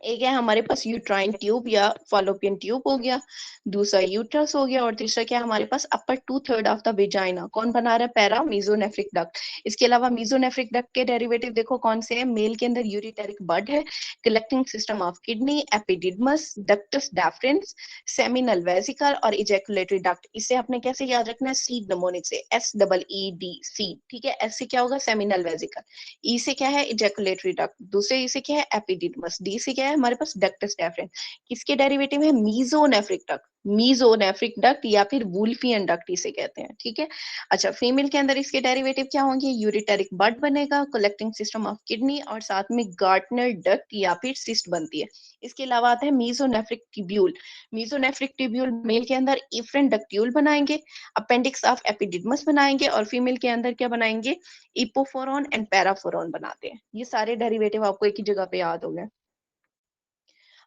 एक है हमारे पास यूट्राइन ट्यूब या फॉलोपियन ट्यूब हो गया, दूसरा यूट्रस हो गया, और तीसरा क्या हमारे पास अपर 2/3 ऑफ द वेजाइना। कौन बना रहा है, पैरा मीजोनेफ्रिक डक्ट। इसके अलावा मीजोनेफ्रिक डक्ट के डेरिवेटिव देखो कौन से हैं। मेल के अंदर यूरिटेरिक बड है, collecting system of kidney, epididymis, ductus deference, seminal vesicle और इजैकुलेटरी डक्ट। इसे आपने कैसे याद रखना है, सीड नमोनिक से, SEED सीड, ठीक है। एस से क्या होगा, सेमिनल वेसिकल। ई से क्या है, इजैकुलेटरी डक्ट। दूसरे ई से क्या है, एपिडिडमस। डी से क्या है हमारे पास, डक्टस डेफरेंस। किसके डेरिवेटिव है, मीजोनेफ्रिक डक्ट, मीजोनेफ्रिक डक्ट या फिर वुल्फियन डक्ट इसे कहते हैं, ठीक है। अच्छा, फीमेल के अंदर इसके डेरिवेटिव क्या होंगे, यूरिटेरिक बड बनेगा, कलेक्टिंग सिस्टम ऑफ किडनी, और साथ में गार्टनर डक्ट या फिर सिस्ट बनती है। इसके अलावा आता है mesonephric tubule. Mesonephric tubule male के अंदर इफ्रेंट डक्ट्यूल बनाएंगे, अपेंडिक्स ऑफ एपिडिडमस बनाएंगे, और फीमेल के अंदर क्या बनाएंगे, इपोफोरॉन एंड पैराफोरॉन बनाते हैं। ये सारे डेरिवेटिव आपको एक ही जगह पे याद हो गए।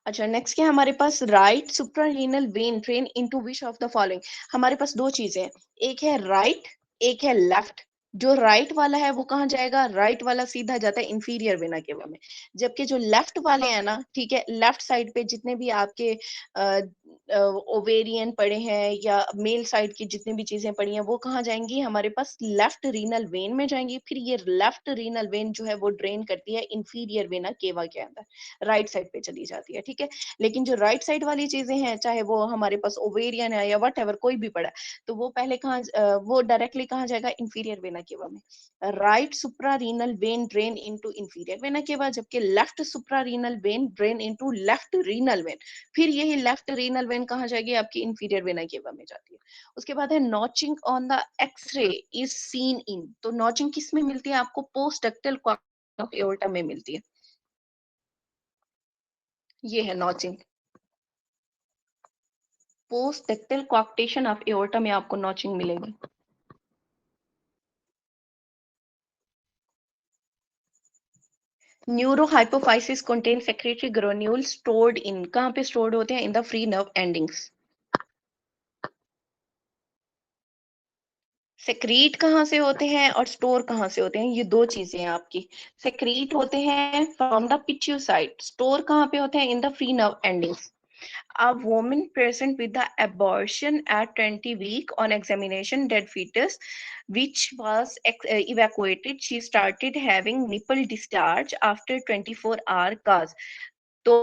अच्छा, नेक्स्ट क्या है हमारे पास, right suprarenal vein drain into which of the following. हमारे पास दो चीजें हैं, एक है राइट, एक है लेफ्ट। जो राइट वाला है वो कहाँ जाएगा, राइट वाला सीधा जाता है इंफीरियर वेना केवा में। जबकि जो लेफ्ट वाले हैं ना, ठीक है, लेफ्ट साइड पे जितने भी आपके ओवेरियन पड़े हैं या मेल साइड की जितनी भी चीजें पड़ी हैं वो कहाँ जाएंगी, हमारे पास लेफ्ट रीनल वेन में जाएंगी। फिर ये लेफ्ट रीनल वेन जो है वो ड्रेन करती है इंफीरियर वेना केवा के अंदर, राइट साइड पे चली जाती है, ठीक है। लेकिन जो राइट साइड वाली चीजें हैं, चाहे वो हमारे पास ओवेरियन है या वट कोई भी पड़ा है, तो वो पहले कहाँ वो डायरेक्टली कहाँ जाएगा, इंफीरियर वेना केवा में। Right suprarenal vein drain into inferior vena cava, जबकि left suprarenal vein drain into left renal vein. फिर यही लेफ्ट रीनल वेन कहाँ जाएगी, आपकी इंफीरियर वेना केवा में जाती है। उसके बाद है notching on the X-ray is seen in. तो नॉचिंग किस में मिलती है आपको, पोस्ट डक्टल ऑफ एओर्टा में मिलती है। ये है notching, post ductal कोआक्टेशन of aorta में आपको नॉचिंग मिलेगी। Neurohypophysis contain secretory granules stored in, कहाँ पे स्टोर्ड होते हैं, in the free nerve endings. Secrete कहाँ से होते हैं और स्टोर कहाँ से होते हैं, ये दो चीजें हैं आपकी। सेक्रीट होते हैं फ्रॉम द पिट्यूसाइट, स्टोर कहाँ पे होते हैं, in the free nerve endings. A woman present with the abortion at 20 week on examination dead fetus which was evacuated, she started having nipple discharge after 24-hour cause। तो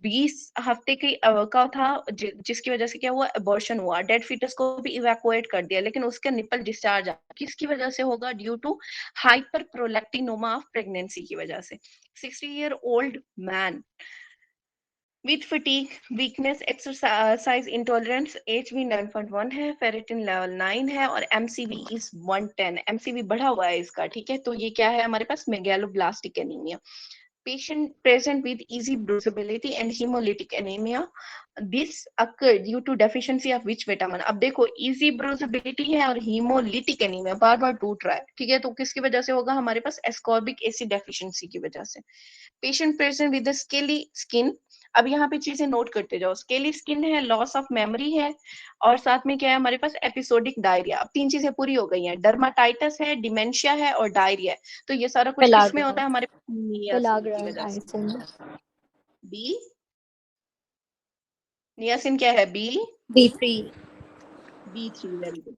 20 हफ्ते की का था जिसकी वजह से क्या हुआ, अबॉर्शन हुआ, डेड फीटस को भी इवैक्यूएट कर दिया, लेकिन उसका निपल डिस्चार्ज किसकी वजह से होगा, due to hyper prolactinoma of pregnancy की वजह से। 60-year-old man with fatigue, weakness, exercise intolerance, H B 9.1 है, फेरेटिन लेवल 9 है और एमसीवी इज 110। एमसीवी बढ़ा हुआ है इसका, ठीक है। तो ये क्या है हमारे पास, megaloblastic anaemia. Patient present with easy bruisability and hemolytic anemia. This occurred due to deficiency of which vitamin? अब देखो easy bruisability है और hemolytic anemia बार बार टूट रहा है, ठीक है। तो किसकी वजह से होगा, हमारे पास ascorbic acid deficiency की वजह से। Patient present with the scaly skin। अब यहाँ पे चीजें नोट करते जाओ, स्केली स्किन है, लॉस ऑफ मेमोरी है, और साथ में क्या है हमारे पास, एपिसोडिक डायरिया। अब तीन चीजें पूरी हो गई हैं, डर्माटाइटिस है, डिमेंशिया है और डायरिया है। तो ये सारा कुछ किस में पेलाग्रा, होता है, हमारे नियासिन पेलाग्रा की एंड वजह से। नाइसिन। बी, नियासिन क्या है, B, B3। B3, very good.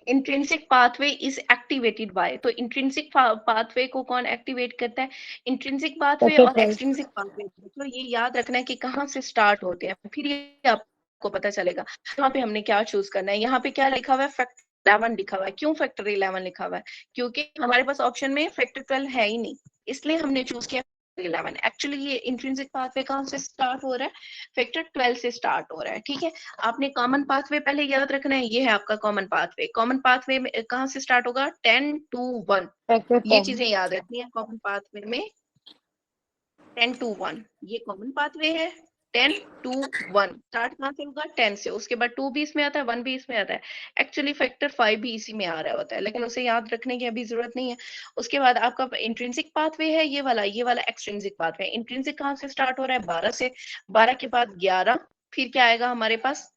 Intrinsic pathway is activated by, तो इंट्रिंसिक पाथवे को कौन एक्टिवेट करता है, इंट्रिंसिक पाथवे सेक्रेट और एक्सट्रिंसिक पाथवे। तो ये याद रखना है कि कहाँ से स्टार्ट होते हैं, फिर ये आपको पता चलेगा। यहाँ पे हमने क्या चूज करना है, यहाँ पे क्या लिखा हुआ है, फैक्टर 11 लिखा हुआ है। क्यों फैक्टर 11 लिखा हुआ है, क्योंकि हमारे पास ऑप्शन में फैक्टर 12 है ही नहीं, इसलिए हमने चूज किया 11। एक्चुअली ये इंट्रिंसिक पाथवे कहाँ से स्टार्ट हो रहा है, फैक्टर 12 से स्टार्ट हो रहा है, ठीक है। आपने कॉमन पाथवे पहले याद रखना है, ये है आपका कॉमन पाथवे। कॉमन पाथवे में कहाँ से स्टार्ट होगा, 10 to 1, फैक्टर ये 10। चीजें याद रखनी है कॉमन पाथवे में। 10 to 1 ये कॉमन पाथवे है। 10 to 1 स्टार्ट कहाँ से होगा, 10 से, उसके बाद 2 भी इसमें आता है, 1 भी इसमें आता है। एक्चुअली फैक्टर 5 भी इसी में आ रहा होता है, लेकिन उसे याद रखने की अभी जरूरत नहीं है। उसके बाद आपका इंट्रिंसिक पाथवे है ये वाला एक्सट्रिंसिक पाथवे। इंट्रिंसिक कहाँ से स्टार्ट हो रहा है, 12 से, 12 के बाद 11, फिर क्या आएगा हमारे पास,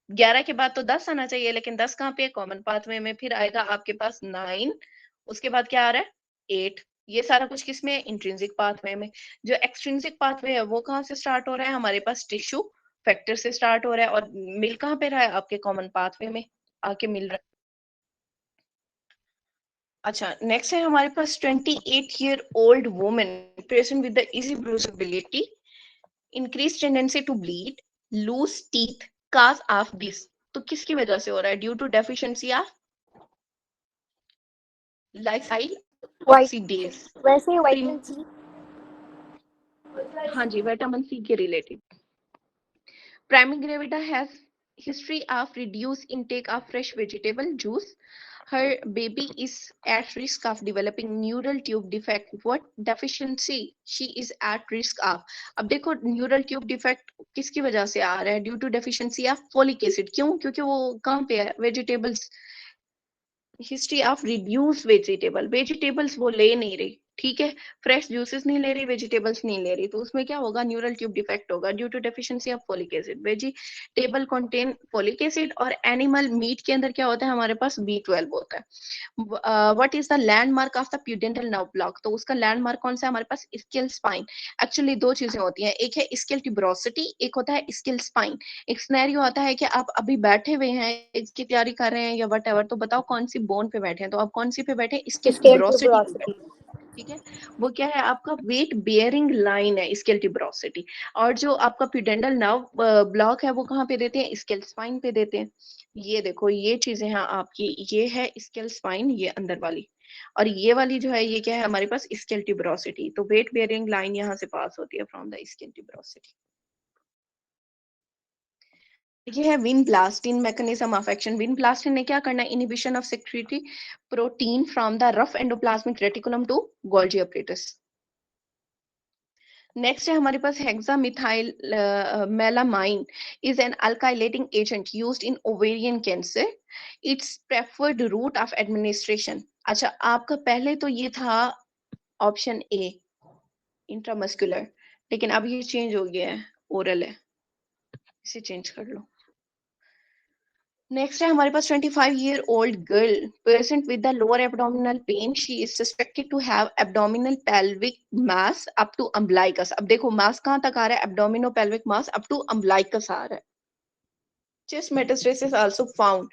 11 के बाद तो 10 आना चाहिए, लेकिन 10 कहाँ पे है, कॉमन पाथवे में। फिर आएगा आपके पास 9, उसके बाद क्या आ रहा है, 8। ये सारा कुछ किसमें, इंट्रिंसिक पाथवे में। जो एक्सट्रिंसिक पाथवे है वो कहाँ से स्टार्ट हो रहा है, हमारे पास टिश्यू फैक्टर से स्टार्ट हो रहा है, और मिल कहाँ पे रहा है, आपके कॉमन पाथवे में आके मिल रहा है। अच्छा, नेक्स्ट है हमारे पास 28-year-old woman patient with the easy bruisability, increased tendency to bleed, lose teeth, cause of this। तो किसकी वजह से हो रहा है, due to deficiency of lysyl white, oxidase. वैसे विटामिन सी। हाँ जी, विटामिन सी के related. Primary gravida has history of reduced intake of fresh vegetable juice. Her baby is at risk of developing neural tube defect. What deficiency she is at risk of? अब देखो neural tube defect किसकी वजह से आ रहा है, due to deficiency of folic acid. क्यों, क्योंकि वो कहाँ पे है, vegetables. History of reduce vegetables वो ले नहीं रही, ठीक है, फ्रेश जूसेस नहीं ले रही, वेजिटेबल्स नहीं ले रही, तो उसमें क्या होगा, न्यूरल ट्यूब डिफेक्ट होगा due to deficiency of folic acid. Vegetable contain folic acid, और एनिमल मीट के अंदर क्या होता है हमारे पास, B12 होता है। What is the landmark of the प्यूडेंटल nerve block, तो उसका लैंडमार्क कौन सा है हमारे पास, स्केल स्पाइन। एक्चुअली दो चीजें होती हैं, एक है स्केल ट्यूबरोसिटी, एक होता है स्केल स्पाइन। एक सिनेरियो आता है कि आप अभी बैठे हुए हैं, इसकी तैयारी कर रहे हैं या वट एवर, तो बताओ कौन सी बोन पे बैठे हैं, तो आप कौन सी पे बैठे हैं, स्केल स्केल ट्यूबरोसिटी पे ट्यूबरोसिटी। बैठे हैं। ठीक है, वो क्या है, आपका वेट बेयरिंग लाइन है स्केल ट्यूबरोसिटी। और जो आपका प्यूडेंटल नर्व ब्लॉक है वो कहाँ पे देते हैं, स्केल स्पाइन पे देते हैं। ये देखो, ये चीजें हैं आपकी, ये है स्केल स्पाइन, ये अंदर वाली, और ये वाली जो है ये क्या है हमारे पास, स्केल ट्यूबरोसिटी। तो वेट बेयरिंग लाइन यहाँ से पास होती है फ्रॉम द स्केल ट्यूबरोसिटी। ये है vinblastine mechanism of action. Vinblastine ने क्या करना है, inhibition of secretory protein from the rough endoplasmic reticulum to Golgi apparatus. Next है हमारे पास hexamethyl melamine is an alkylating agent used in ovarian cancer. It's preferred route of administration. अच्छा, आपका पहले तो ये था ऑप्शन ए इंट्रामस्कुलर, लेकिन अब ये चेंज हो गया है, ओरल है, इसे चेंज कर लो। नेक्स्ट है हमारे पास 25-year-old girl present with the lower abdominal pain. She is suspected to have abdominal pelvic mass up to umbilicus. अब देखो मास कहाँ तक आ रहा है, abdominal pelvic mass up to umbilicus आ रहा है। Chest metastasis also found.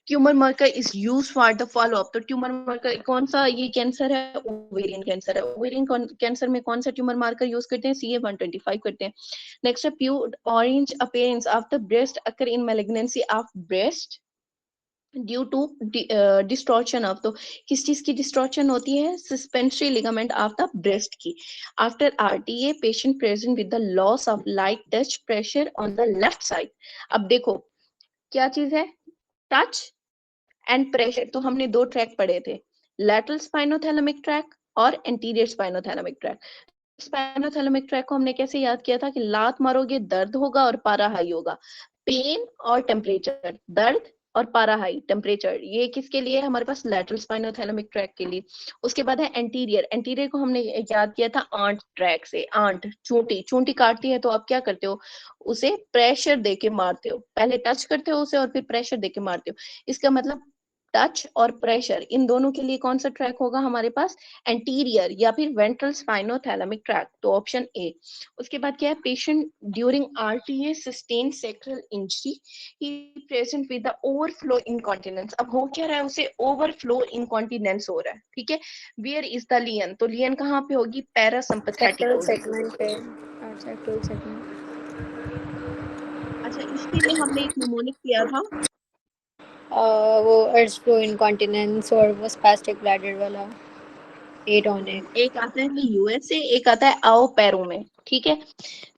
Tumor marker is used for the follow up. तो tumour marker कौन सा ये कैंसर है, ओवेरियन कैंसर है। ओवेरियन कैंसर में कौन सा ट्यूमर मार्कर यूज करते हैं, CA-125 करते हैं। नेक्स्ट है pure orange appearance of the breast occur in malignancy of breast due to distortion of, तो किस चीज की डिस्टॉर्शन होती है, suspensory ligament of the breast की। After RTA patient present with the loss of light touch pressure on the left side. अब देखो क्या चीज है, टच एंड प्रेशर, तो हमने दो ट्रैक पढ़े थे, लैटरल स्पाइनोथैलेमिक ट्रैक और anterior spinothalamic track. Spinothalamic track को हमने कैसे याद किया था कि लात मारोगे दर्द होगा और पारा हाई होगा, पेन और टेम्परेचर, दर्द और पारा हाई टेम्परेचर, ये किसके लिए है हमारे पास, लैटरल स्पाइनोथैलेमिक ट्रैक के लिए। उसके बाद है एंटीरियर, एंटीरियर को हमने याद किया था आंट ट्रैक से। आंट चूंटी, चूंटी काटती है तो आप क्या करते हो, उसे प्रेशर देके मारते हो, पहले टच करते हो उसे और फिर प्रेशर देके मारते हो। इसका मतलब टच और प्रेशर इन दोनों के लिए कौन सा ट्रैक होगा हमारे पास, एंटीरियर या फिर वेंट्रल स्पाइनोथैलेमिक ट्रैक, तो ऑप्शन ए। उसके बाद क्या है, patient during RTA sustain sectoral injury he present with the overflow incontinence. अब हो क्या रहा है, उसे ओवरफ्लो इनकॉन्टिनेंस हो रहा है। ठीक है, वेयर इज द लियन, तो लियन कहाँ पे होगी, पैरासिम्पैथेटिक सेक्टरल होगी। सेगमेंट पे, और सेक्टरल सेगमेंट। अच्छा, इसके लिए हमने एक निमोनिक किया था, वो अर्ज फ्लो इनकॉन्टिनेंस और वो स्पैस्टिक ब्लैडर वाला एटोनिक। एक आता है USA, एक आता है आओ पैरों में। ठीक है,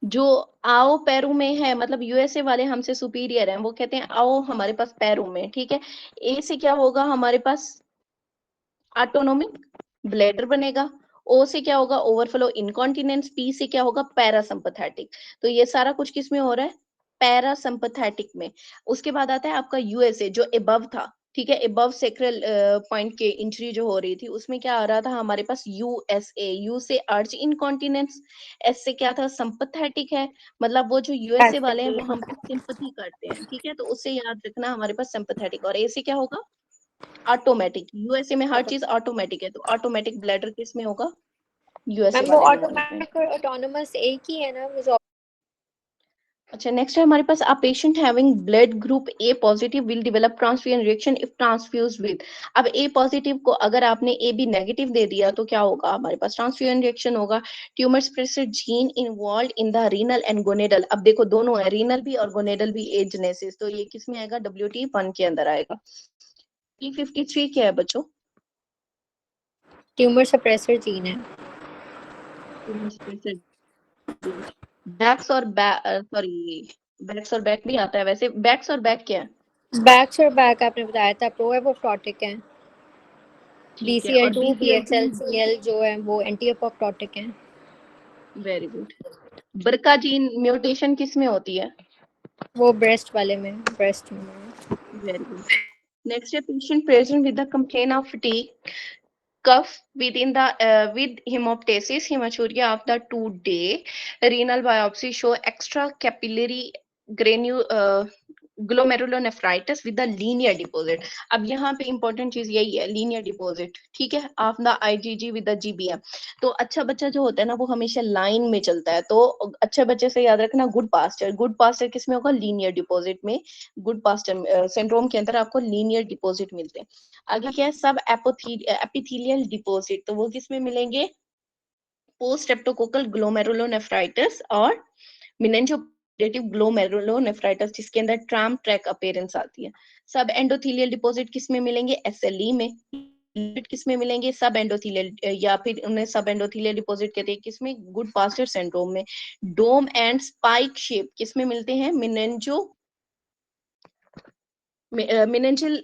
जो आओ पैरों में है, मतलब USA वाले हमसे सुपीरियर हैं, वो कहते हैं आओ हमारे पास पैरों में। ठीक है, ए से क्या होगा हमारे पास, ऑटोनोमिक ब्लैडर बनेगा। ओ से क्या होगा, ओवरफ्लो इनकॉन्टिनेंस। पी से क्या होगा, पैरासिम्पैथेटिक। तो ये सारा कुछ किस में हो रहा है, पैरासिम्पैथेटिक में। उसके बाद आता है आपका USA जो एबव था। ठीक है, एबव सेक्रल पॉइंट के इंजरी जो हो रही थी, उसमें क्या आ रहा था हमारे पास, USA। यू से अर्ज इनकॉन्टिनेंस, एस से क्या था, सिंपैथेटिक है, मतलब वो जो USA वाले हैं वो हम पे सिंपैथी करते हैं। ठीक है, तो उससे याद रखना हमारे पास सिंपैथेटिक। और ए से क्या होगा, ऑटोमेटिक। USA में हर चीज ऑटोमेटिक है, तो ऑटोमेटिक ब्लैडर किस में होगा, USA मैम वो वाले निमोनिक में। ऑटोमेटिक और ऑटोनोमस एक ही है ना, मुझे। अच्छा, नेक्स्ट है हमारे पास, a patient having blood group A positive will develop transfusion reaction if transfused with. अब A पॉजिटिव को अगर आपने AB नेगेटिव दे दिया तो क्या होगा हमारे पास, ट्रांसफ्यूजन रिएक्शन होगा। Tumour suppressor gene involve in the renal and gonadal. अब देखो दोनों है, रीनल भी और गोनेडल भी ए जेनेसिस, तो ये किस में आएगा, WT1 के अंदर आएगा। P53 क्या है बच्चों, ट्यूमर सप्रेसर जीन है। Tumour suppressor gene. बैक्स और सॉरी, बैक्स और बैक भी आता है वैसे, बैक्स और बैक क्या है, बैक्स और बैक आपने बताया था, प्रो है वो प्रोटिक है। ठीक है, और BCL2 BCL2, BXLCL जो है वो एंटी अपोप्टोटिक है। Very good. बरका जीन म्यूटेशन किस में होती है, वो ब्रेस्ट वाले में, ब्रेस्ट में। Very good. नेक्स्ट है patient present with the complain of fatigue cough within the with hemoptysis hematuria of the 2-day renal biopsy show extra capillary glomerulonephritis with the linear deposit. अब यहाँ पे important चीज यही है, linear deposit, ठीक है, of the IgG with the GBM. तो अच्छा बच्चा जो होता है ना वो हमेशा लाइन में चलता है, तो अच्छे बच्चे से याद रखना गुड पास्टर किस में होगा, लीनियर डिपॉजिट में. गुड पास्टर सिंड्रोम के अंदर आपको लीनियर डिपॉजिट मिलते हैं. आगे क्या है, सब एपिथेलियल डिपॉजिट, तो वो किस में मिलेंगे, पोस्ट स्ट्रेप्टोकोकल ग्लोमेरुलोनेफ्राइटिस और मेनिंजोप्रेटिव ग्लोमेरुलोनेफ्राइटिस जिसके अंदर ट्राम ट्रैक अपीयरेंस आती है. सब एंडोथेलियल डिपॉजिट किस में मिलेंगे, SLE में. किस में मिलेंगे, सब एंडोथेलियल, या फिर उन्हें सब एंडोथेलियल डिपॉजिट कहते हैं किसमें, गुड पास्टर सिंड्रोम में. डोम एंड स्पाइक शेप किस में मिलते हैं, मेनेंजियल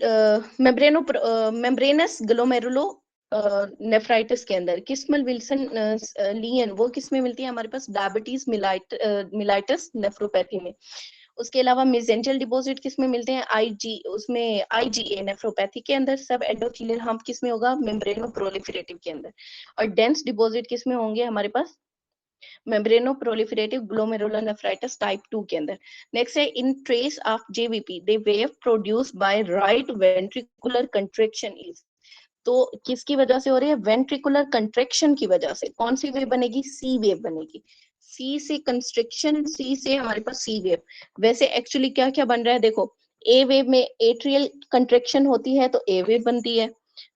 मेम्ब्रेनस ग्लोमेरुलो नेफ्राइटिस के अंदर. किस्मल विल्सन लियन वो किस में मिलती है हमारे पास, डायबिटीज मिलाइटस नेफ्रोपैथी में. उसके अलावा मेसेंजियल डिपॉजिट किस में मिलते हैं, IgA नेफ्रोपैथी के अंदर. सब एंडोथेलियल हम्प किस में होगा, मेम्ब्रेनो प्रोलिफरेटिव के अंदर. और डेंस डिपॉजिट किस में होंगे हमारे पास, मेम्ब्रेनो प्रोलिफरेटिव ग्लोमेरुलोनेफ्राइटिस टाइप 2 के अंदर. नेक्स्ट है, in trace of JVP the wave produced by right ventricular contraction is. तो किसकी वजह से हो रही है, वेंट्रिकुलर कंट्रैक्शन की वजह से. कौन सी वेव बनेगी, सी वेव बनेगी. सी से कंस्ट्रिक्शन, सी से हमारे पास सी वेव. वैसे एक्चुअली क्या क्या बन रहा है देखो, ए वेव में एट्रियल कंट्रैक्शन होती है तो ए वेव बनती है.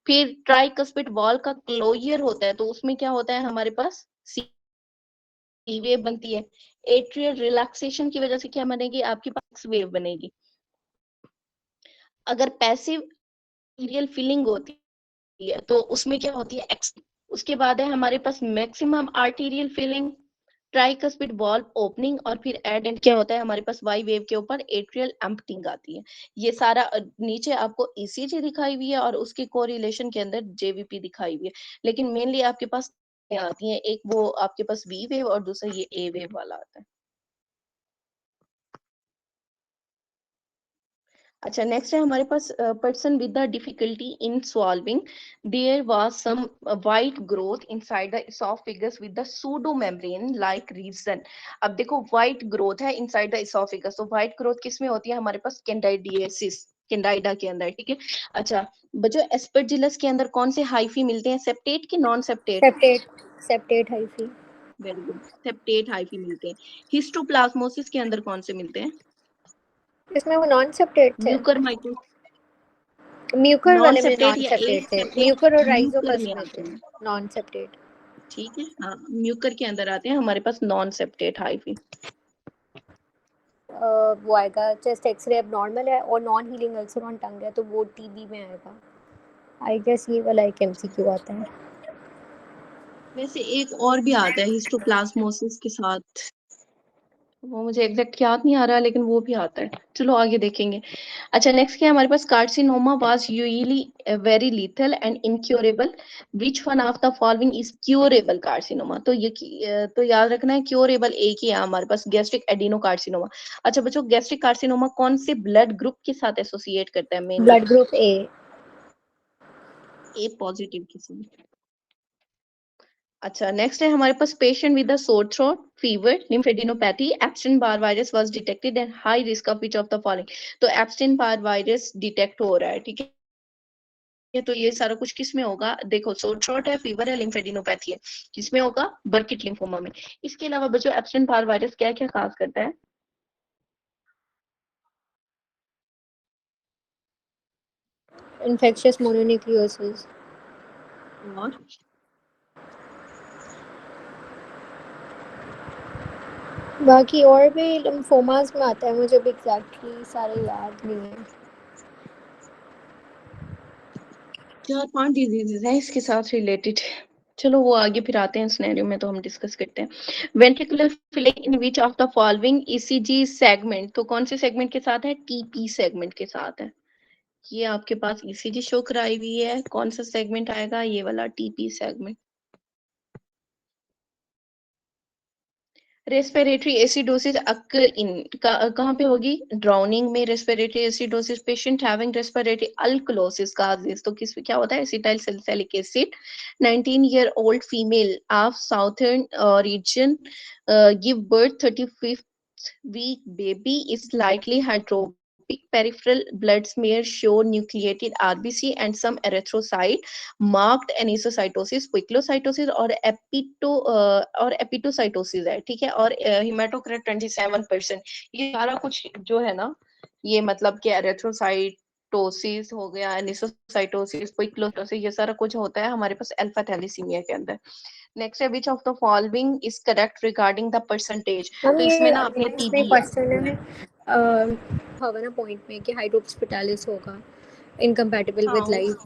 फिर ट्राइकस्पिड वॉल का क्लोजर होता है तो उसमें क्या होता है हमारे पास, सी वेव बनती है. एट्रियल रिलैक्सेशन की वजह से क्या बनेगी, आपके पास वेव बनेगी. अगर पैसिव एरियल फीलिंग होती है तो उसमें क्या होती है, उसके बाद है हमारे पास maximum arterial filling, tricuspid valve opening, और फिर एड एंड क्या होता है हमारे पास, वाई वेव के ऊपर एट्रियल एम्प्टिंग आती है. ये सारा नीचे आपको ECG दिखाई हुई है और उसके कोरिलेशन के अंदर JVP दिखाई हुई है. लेकिन मेनली आपके पास आती है, एक वो आपके पास V वेव और दूसरा ये A वेव वाला आता है. अच्छा, नेक्स्ट है हमारे पास person with the difficulty in swallowing, there was some white growth inside the oesophagus with the pseudo membrane like region. अब देखो वाइट ग्रोथ है इनसाइड द इसोफेगस, तो वाइट ग्रोथ किस में होती है हमारे पास, कैंडिडियासिस, कैंडाइडा के अंदर, ठीक है. अच्छा बच्चों, एस्परजिलस के अंदर कौन से हाइफी मिलते हैं, सेप्टेट के non septate, septate, septate hyphae. Very good, septate hyphae मिलते हैं. हिस्टोप्लाज्मोसिस के अंदर कौन से मिलते हैं, इसमें वो नॉन सेप्टेट थे. म्यूकर माइको, म्यूकर नॉन वाले में सेप्टेट नॉन या सेप्टेट एक थे, सेप्टेट म्यूकर और म्यूकर राइजोपस में में आते थे हैं. Non septate. ठीक है, हाँ म्यूकर के अंदर आते हैं हमारे पास नॉन सेप्टेट हाइफी. वो आएगा चेस्ट एक्सरे अब नॉर्मल है और नॉन हीलिंग अल्सर ऑन टंग है तो वो TB में आएगा. आई गेस ये वाला एक MCQ आता है. वैसे एक और भी आता है हिस्टोप्लाज्मोसिस के साथ, वो मुझे एग्जैक्ट याद नहीं आ रहा लेकिन वो भी आता है, चलो आगे देखेंगे. अच्छा नेक्स्ट क्या है हमारे पास, carcinoma was usually very lethal and incurable, which one of the following is curable carcinoma. तो ये तो याद रखना है क्योरेबल एक ही है हमारे पास, गैस्ट्रिक एडिनो कार्सिनोमा. अच्छा बच्चों, गैस्ट्रिक कार्सिनोमा कौन से ब्लड ग्रुप के साथ एसोसिएट करता है mainly, blood group A. A positive किसी में. अच्छा नेक्स्ट है हमारे पास, patient with sore throat, fever, lymphadenopathy, Epstein Barr virus was detected and high risk of which of the following. तो एप्स्टेन बार वायरस डिटेक्ट हो रहा है, ठीक है. तो ये सारा कुछ किस में होगा, देखो सोर थ्रोट है, फीवर है, लिम्फेडिनोपैथी है, किसमें होगा, बर्किट लिम्फोमा में. इसके अलावा बच्चों एप्स्टेन बार वायरस क्या क्या काज करता है, इन्फेक्शियस मोनोन्यूक्लियोसिस. और बाकी और भी लिम्फोमास में आता है, मुझे भी एग्जैक्टली सारे याद नहीं है. 4-5 डिजीजेस हैं इसके साथ रिलेटेड. चलो वो आगे फिर आते हैं सिनेरियो में तो हम डिस्कस करते हैं. Ventricular filling in which of the following ECG segment, तो कौन से सेगमेंट के साथ है, TP सेगमेंट के साथ है. ये आपके पास ECG शो कराई हुई है, कौन सा सेगमेंट आएगा, ये वाला TP segment. Respiratory acidosis occur कहाँ पे होगी? ड्राउनिंग में respiratory acidosis, patient having respiratory alkalosis causes, तो किस क्या होता है? Acetyl salicylic acid. 19-year-old female of southern reason give birth 35th week, baby is slightly hydropic, peripheral blood smear show nucleated RBC and some erythrocyte, marked anisocytosis, poikilocytosis और एपिटोसाइटोसिस है, ठीक है, और हिमेटोक्रिट 27%। ये सारा कुछ जो है ना, ये मतलब कि एरिथ्रोसाइटोसिस हो गया, एनिसोसाइटोसिस, पोइकिलोसिस, ये सारा कुछ होता है हमारे पास अल्फा थैलेसीमिया के अंदर। नेक्स्ट है विच of the following is correct regarding the percentage. Ma'am तो ये इसमें ना आपने लाइन्स में टीबी है। क्वेश्चन है होगा ना पॉइंट में कि हाइड्रोप्सिटालिस होगा इनकम्पैटिबल हाँ विद लाइफ।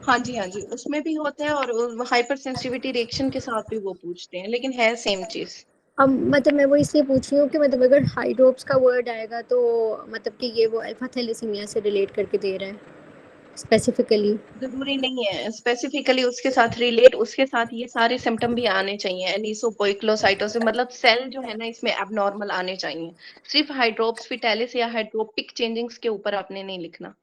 हाँ जी, हाँ जी, उसमें भी होता है और हाइपर सेंसिटिविटी रिएक्शन के साथ भी वो पूछते हैं, लेकिन है सेम चीज। अब मतलब मैं वो इसलिए पूछ रही हूँ कि मतलब अगर हाइड्रोप्स का वर्ड आएगा तो मतलब कि ये वो अल्फा थैलेसीमिया से रिलेट करके दे रहा है स्पेसिफिकली। जरूरी नहीं है स्पेसिफिकली उसके साथ रिलेट, उसके साथ ये सारे सिम्टम भी आने चाहिए। एनिसोपोइक्लोसाइटोसिस मतलब सेल जो है ना इसमें एबनॉर्मल आने चाहिए। सिर्फ हाइड्रोप्स फिटालिस या हाइड्रोपिक चेंजिंग्स के ऊपर आपने नहीं लिखना।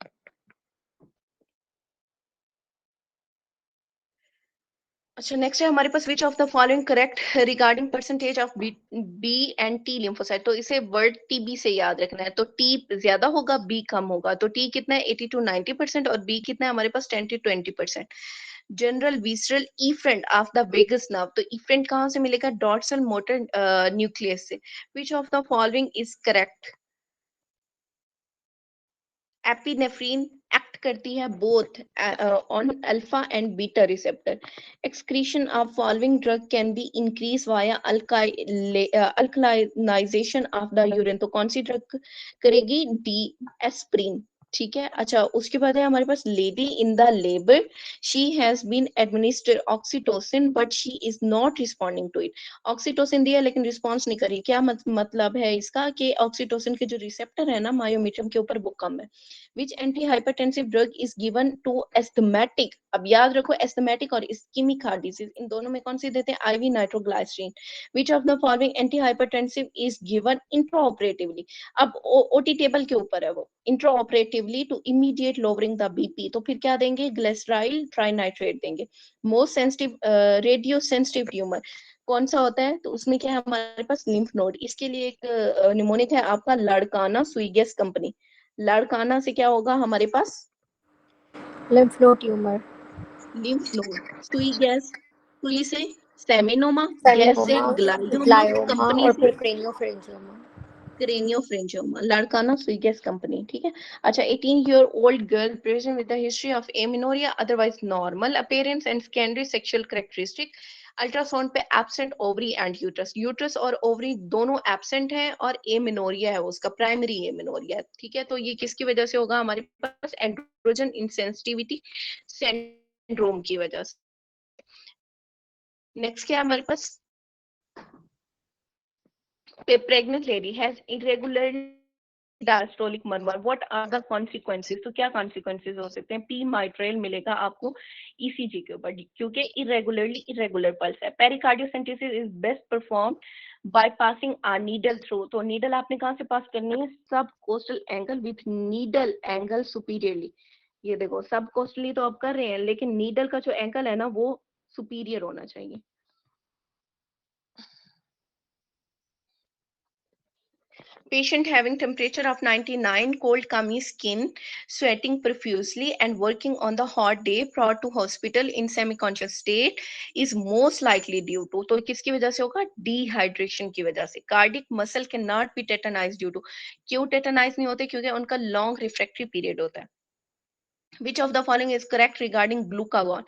अच्छा, नेक्स्ट है हमारे पास which of the following correct regarding percentage of B and T lymphocyte. तो इसे वर्ड टीबी से याद रखना है। तो टी ज्यादा होगा, बी कम होगा। तो टी कितना है? 80 to 90% और बी कितना है हमारे पास? 10 to 20%। General visceral efferent of the vagus nerve. तो इफेंट कहाँ से मिलेगा? डॉर्सल मोटर न्यूक्लियस से। Which of the following is correct? Epinephrine act करती है both on alpha and beta receptor. Excretion of following drug can be increase via alkalization of the urine. तो कौन सी ड्रग करेगी? डी एस्प्रिन, ठीक है। अच्छा, उसके बाद है हमारे पास lady in the labour, she has been administer oxytocin but she is not responding to it. Oxytocin दिया लेकिन रिस्पॉन्स नहीं करी। क्या मतलब है इसका? कि ऑक्सीटोसिन के जो रिसेप्टर है ना मायोमीट्रियम के ऊपर, वो कम है। Which antihypertensive drug is given to asthmatic? अब याद रखो, एस्थमेटिक और इस्कीमिक हार्ट डिजीज, इन दोनों में कौन सी देते हैं? IV nitroglycerine. Which of the following antihypertensive is given intraoperatively? अब ओटी टेबल के ऊपर है वो, intraoperatively to immediate lowering the BP. तो फिर क्या देंगे? ग्लिसराइल ट्राइनाइट्रेट देंगे। Most sensitive radio sensitive tumour कौन सा होता है? तो उसमें क्या है हमारे पास? Lymph node. इसके लिए एक निमोनिक है आपका लड़काना सुईगेस कंपनी। लड़काना से क्या होगा हमारे पास? Lymph node tumour. Lymph node. सुई गैस, सुई से सेमिनोमा, गैस से सेमिनोमा, ग्लायोमा, ग्लायोमा कंपनी और से फिर क्रेनियोफ्रेंजियोमा। क्रेनियोफ्रेंजियोमा। लड़काना सुईगेस कंपनी, ठीक है। अच्छा, 18-year-old girl present with the history of amenorrhea otherwise normal appearance and secondary sexual characteristic. Ultrasound पे absent ovary and uterus, uterus और ओवरी दोनों एब्सेंट है और एमिनोरिया है उसका, प्राइमरी एमिनोरिया है, ठीक है। तो ये किसकी वजह से होगा हमारे पास? एंड्रोजन इंसेंसिटिविटी सिंड्रोम की वजह से। नेक्स्ट क्या है हमारे पास? A pregnant lady has irregular diastolic murmur. What are the consequences? तो क्या consequences हो सकते हैं? P mitral मिलेगा आपको ECG के ऊपर, क्योंकि irregular pulse है। Pericardiocentesis is best performed by passing a needle through. तो needle आपने कहाँ से पास करनी है? Subcostal angle with needle angle superiorly. ये देखो, सबकोस्टली तो आप कर रहे हैं, लेकिन नीडल का जो एंगल है ना वो सुपीरियर होना चाहिए। Patient having temperature of 99, cold clammy skin, sweating profusely and working on the hot day brought to hospital in semi-conscious state is most likely due to, तो किसकी वजह से होगा? Dehydration की वजह से। Cardiac muscle cannot be tetanized due to, क्यों टेटनाइज नहीं होते? क्योंकि उनका लॉन्ग रिफ्रैक्टरी पीरियड होता है। Which of the following is correct regarding glucagon?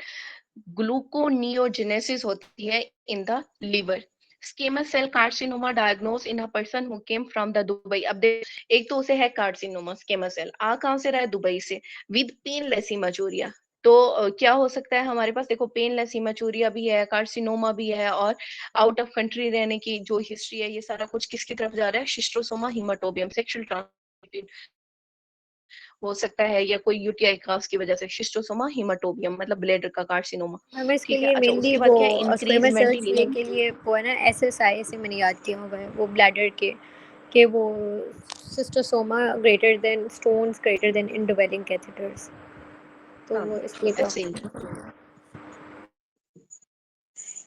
Gluconeogenesis होती है in the liver. Squamous cell carcinoma diagnosed in a person who came from the Dubai. अब देख, एक तो उसे है कार्सिनोमा स्केमस सेल, आ कहाँ से रहा है? दुबई से, विद पेनलेस हेमाचूरिया। तो क्या हो सकता है हमारे पास? देखो, पेनलेस हेमाचूरिया भी है, कार्सिनोमा भी है, और आउट ऑफ कंट्री रहने की जो हिस्ट्री है, ये सारा कुछ किसकी तरफ जा रहा है? शिस्ट्रोसोमा हिमाटोबियम, सेक्सुअल ट्रांसमिटेड। हो सकता है, या कोई यूटीआई कास की वजह से, शिस्टोसोमा हिमाटोबियम मतलब ब्लैडर का कार्सिनोमा। मैम इसके ठीक है, लिए अच्छा मेनली उसके वो बाद क्या है, इंक्रीज स्क्वेमस सेल्स ये वेंटिलेशन। के लिए वो है ना, एसएसआई से मैंने याद किया हुआ है वो ब्लैडर के वो schistosoma greater than stones greater than indwelling catheters, तो हाँ वो इसलिए ऐसे ही। Problem.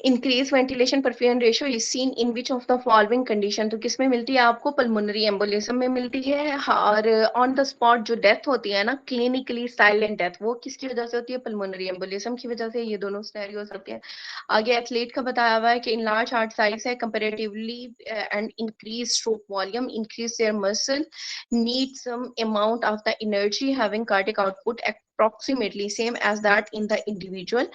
Increase ventilation perfusion ratio is seen in which of the following condition, तो किसमें मिलती है आपको, पल्मोनरी एम्बोलिज्म में मिलती है। और ऑन द स्पॉट जो डेथ होती है ना, क्लिनिकली साइलेंट डेथ, वो किसकी वजह से होती है, पल्मोनरी एम्बोलिज्म की वजह से। ये दोनों सिनेरियोस होते हैं। आगे एथलीट का बताया हुआ है कि इन लार्ज हार्ट साइज है comparatively and increase stroke volume, increase their muscle, need some amount of the energy having cardiac output approximately same as that in the individual.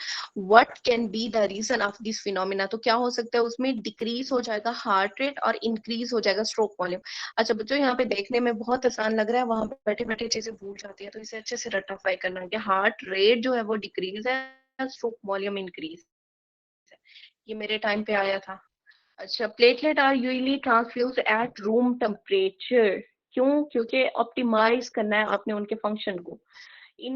What can be the reason of this phenomena, तो क्या हो सकता है उसमें, decrease हो जाएगा heart rate और increase हो जाएगा स्ट्रोक वॉल्यूम। अच्छा बच्चों, यहाँ पे देखने में बहुत आसान लग रहा है, वहां पे बैठे बैठे चीजें भूल जाती है, तो इसे अच्छे से रट्टाफाई करना है कि हार्ट रेट जो है वो डिक्रीज है, स्ट्रोक वॉल्यूम इंक्रीज है। ये मेरे टाइम पे आया था। अच्छा, platelet are usually transfuse at room temperature, क्यों, क्योंकि ऑप्टिमाइज करना है आपने उनके फंक्शन को। in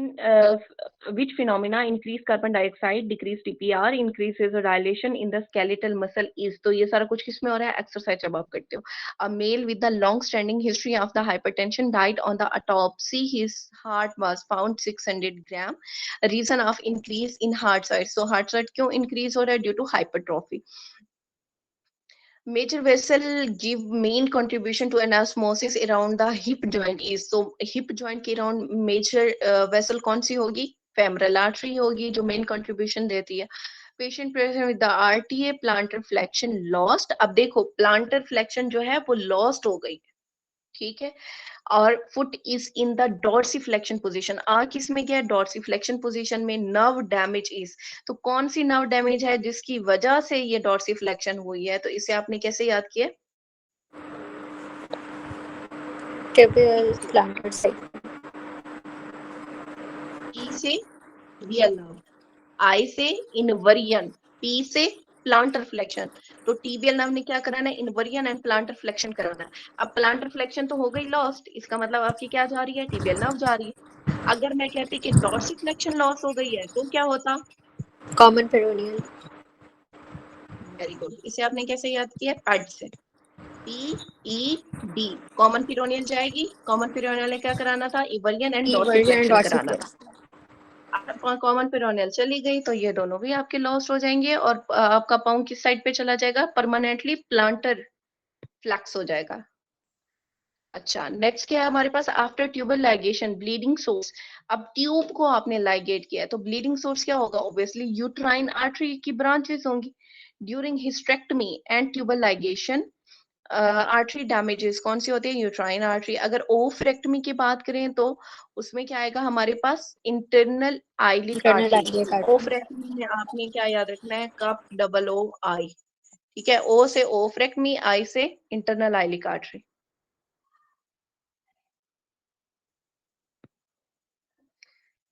which phenomena increase carbon dioxide, decrease TPR, increases the dilation in the skeletal muscle is, तो ये सारा कुछ किस में हो रहा है, एक्सरसाइज जब आप करते हो। A male with the long standing history of the hypertension died on the autopsy, his heart was found 600 gram, reason of increase in heart size, so heart rate क्यों increase हो रहा है, due to hypertrophy। Major vessel give main contribution to anastomosis around the hip joint is, so hip joint के around major vessel कौन सी होगी, femoral artery होगी जो main contribution देती है। Patient present with the RTA plantar flexion lost, अब देखो plantar flexion जो है वो lost हो गई, ठीक है। और foot is in the dorsiflexion position, आ किस में गया, डॉर्सिफ्लेक्शन पोजीशन में। नर्व डैमेज इज, तो कौन सी नर्व डैमेज है जिसकी वजह से ये डॉर्सिफ्लेक्शन हुई है, तो इसे आपने कैसे याद किया, टिबियल प्लांटर साइट। ई से रियल नर्व, आई से इनवर्जन, पी से प्लांटर फ्लेक्शन। तो टीबियल नर्व ने क्या कराना है, इनवर्जन एंड प्लांटर फ्लेक्शन कराना है। अब प्लांटर फ्लेक्शन तो हो गई लॉस्ट, इसका मतलब आपकी क्या जा रही है, टीबियल नर्व जा रही है। अगर मैं कहती कि डॉर्सिफ्लेक्शन लॉस हो गई है तो क्या होता, कॉमन पेरोनियल। वेरी गुड, इसे आपने कैसे याद किया, पैड से, पी ई डी, कॉमन पिरोनियल जाएगी, कॉमन पिरोनियल ने क्या कराना था, eversion and eversion and dorsiflexion कराना था। डॉर्सिफ्लेक्स। कॉमन पिरोनियल चली गई तो ये दोनों भी आपके लॉस्ट हो जाएंगे, और आपका पाँव किस साइड पे चला जाएगा, परमानेंटली प्लांटर फ्लैक्स हो जाएगा। अच्छा, नेक्स्ट क्या है हमारे पास, after tubal ligation bleeding source. अब ट्यूब को आपने लाइगेट किया है तो ब्लीडिंग सोर्स क्या होगा, ऑब्वियसली यूट्राइन आर्टरी की ब्रांचेस होंगी। During hysterectomy and tubal ligation artery damages कौन सी होती है, यूट्राइन आर्टरी। अगर ओफ्रेक्टमी की बात करें तो उसमें क्या आएगा हमारे पास, internal iliac internal artery. Iliac artery. Oophorectomy में आपने क्या याद रखना है, कप डबल ओ आई, ठीक है, ओ से ओफ्रेक्टमी, आई से इंटरनल आइलिक आर्टरी।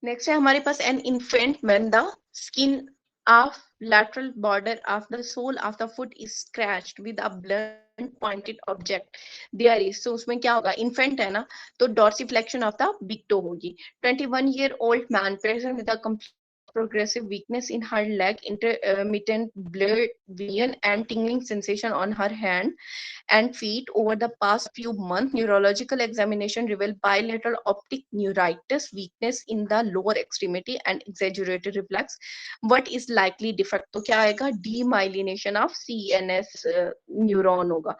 नेक्स्ट है हमारे पास, an infant when the skin of lateral border of the sole of the foot is scratched with a blunt pointed object there is, so उसमें क्या होगा, इन्फेंट है ना, तो dorsiflexion of the big toe होगी। 21-year-old man present with a complete progressive weakness in her leg, intermittent blurred vision and tingling sensation on her hand and feet over the past few months. Neurological examination revealed bilateral optic neuritis, weakness in the lower extremity and exaggerated reflex. What is likely defect, तो क्या आएगा, demyelination of CNS neuron होगा।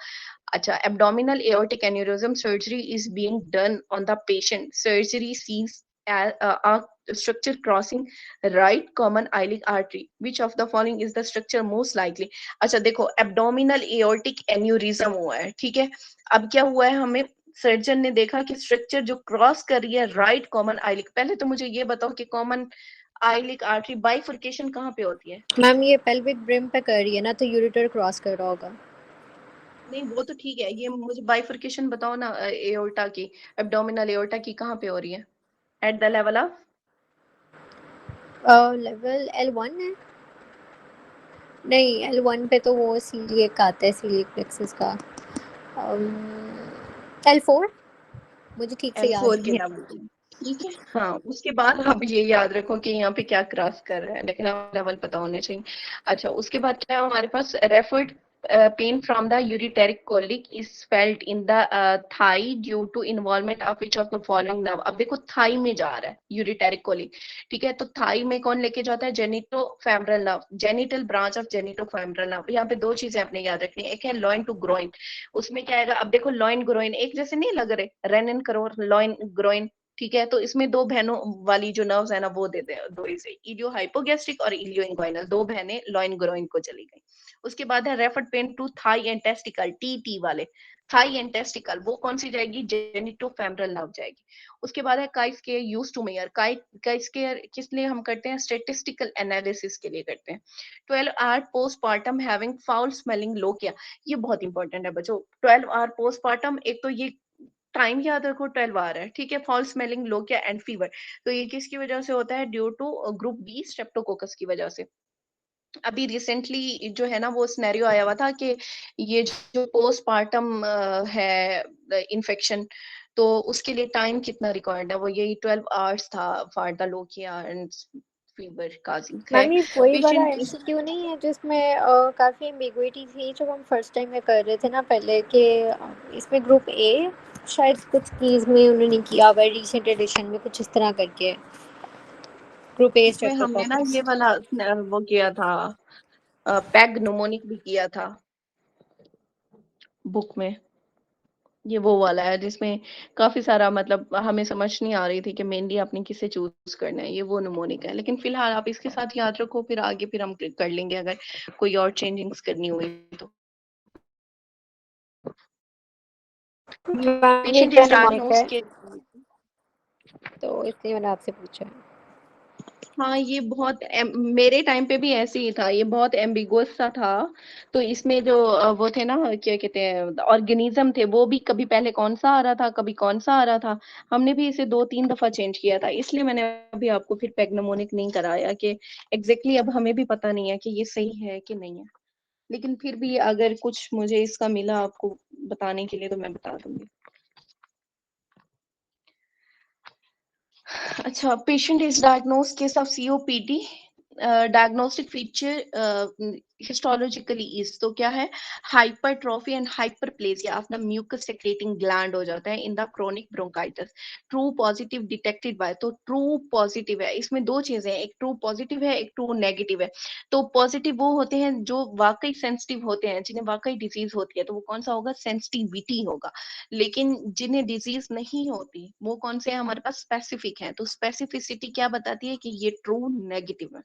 अच्छा, abdominal aortic aneurysm surgery is being done on the patient. Surgery sees a structure crossing right common iliac artery. Which of the following is the structure most likely? अच्छा देखो, abdominal aortic aneurysm हुआ है, ठीक है। अब क्या हुआ है, हमें सर्जन ने देखा कि स्ट्रक्चर जो क्रॉस कर रही है राइट कॉमन आइलिक। पहले तो मुझे ये बताओ कि कॉमन आइलिक आर्टरी बाइफर्केशन कहाँ पे होती है। मैम ये पेल्विक ब्रिम पे कर रही है ना, तो यूरेटर क्रॉस कर रहा होगा। नहीं वो तो ठीक है, ये मुझे बाइफर्केशन बताओ ना, एओर्टा की, एब्डोमिनल एओर्टा की कहाँ पे हो रही है, at the level of, level L1 है। नहीं, L1 पे तो वो सीलिएक आता है, सीलिएक प्लेक्सस का। L4, मुझे ठीक से याद L4 के नहीं है। लेवल पे। ठीक है। हाँ, उसके बाद आप ये याद रखो कि यहाँ पे क्या क्रॉस कर रहा है, लेकिन हमें लेवल पता होने चाहिए। अच्छा, उसके बाद क्या है हमारे पास, referred pain from the ureteric colic is felt in the thigh due to involvement of which of the following nerve. अब देखो थाई में जा रहा है यूरिटेरिक कोलिक, ठीक है, तो थाई में कौन लेके जाता है, genito femoral nerve, genital branch of genito femoral nerve. यहाँ पे दो चीजें आपने याद रखनी है, एक है लॉइन टू ग्रोइन, उसमें क्या आएगा, अब देखो लॉइन ग्रोइन एक जैसे नहीं लग रहे, रेनन करोर लॉइन ग्रोइन, ठीक है, तो इसमें दो बहनों वाली जो नर्व्स है ना वो देते हैं, दो इसे इलियो हाइपोगैस्ट्रिक और इलियो इंग्वाइनल, दो बहनें लॉइन ग्रोइन को चली गई। उसके बाद है referred pain to thigh and testicle, T T वाले, थाई एंड टेस्टिकल, वो कौन सी जाएगी, जेनिटो फेमरल नर्व जाएगी। उसके बाद है काइस के यूज टू मेयर, काइस के किस लिए हम करते हैं, स्टेटिस्टिकल एनालिसिस के लिए करते हैं। 12 hour postmortem having foul smelling lochia, ये बहुत इंपॉर्टेंट है बच्चों। 12 आवर पोस्टमार्टम, एक तो ये टाइम याद रखो 12 आवर है, ठीक है, foul smelling lochia and fever, तो ये किसकी वजह से होता है, due to group B streptococcus की वजह से। अभी रिसेंटली जो है ना वो सिनेरियो आया हुआ था कि ये जो पोस्टमार्टम है इन्फेक्शन, तो उसके लिए टाइम कितना रिक्वायर्ड है, वो यही 12 आवर्स था for the lochia and fever causing है मैम ये वही वाला पेशेंट। एमसीक्यू नहीं है जिसमें काफ़ी एम्बिगुइटी थी जब हम फर्स्ट टाइम में कर रहे थे ना पहले कि इसमें ग्रुप ए शायद कुछ कीज में उन्होंने किया हुआ रिसेंट एडिशन में कुछ इस तरह करके ग्रुप ए इसमें हमने ना स्ट्रेप्टोकोकस। ये वाला वो किया था, पैग नमोनिक भी किया था बुक में, ये वो वाला है जिसमें काफी सारा मतलब हमें समझ नहीं आ रही थी कि मेनली आपने किसे चूज करना है, ये वो नमूनिक है, लेकिन फिलहाल आप इसके साथ याद रखो, फिर आगे फिर हम कर लेंगे अगर कोई और चेंजिंग्स करनी हुई तो। मैम ये पेशेंट क्या इज निमोनिक डायग्नोज है के, तो इसलिए मैंने आपसे पूछा। हाँ ये बहुत मेरे टाइम पे भी ऐसे ही था, ये बहुत एम्बिगुअस सा था। तो इसमें जो वो थे ना क्या कहते हैं ऑर्गेनिज्म थे, वो भी कभी पहले कौन सा आ रहा था कभी कौन सा आ रहा था, हमने भी इसे 2-3 दफा चेंज किया था, इसलिए मैंने अभी आपको फिर पेग्नोमोनिक नहीं कराया कि एग्जैक्टली अब हमें भी पता नहीं है कि ये सही है कि नहीं है, लेकिन फिर भी अगर कुछ मुझे इसका मिला आपको बताने के लिए तो मैं बता दूंगी। अच्छा, patient is diagnose case of COPD, diagnostic feature histologically is, तो क्या है, hypertrophy and hyperplasia of the mucus secreting gland हो जाता है in the chronic bronchitis. True positive detected by, तो ट्रू पॉजिटिव है, इसमें दो चीजें हैं, एक ट्रू पॉजिटिव है एक ट्रू नेगेटिव है। तो पॉजिटिव वो होते हैं जो वाकई सेंसिटिव होते हैं, जिन्हें वाकई डिजीज होती है, तो वो कौन सा होगा, सेंसिटिविटी होगा। लेकिन जिन्हें डिजीज नहीं होती वो कौन से हैं हमारे पास, स्पेसिफिक है, तो स्पेसिफिसिटी क्या बताती है कि ये ट्रू नेगेटिव है।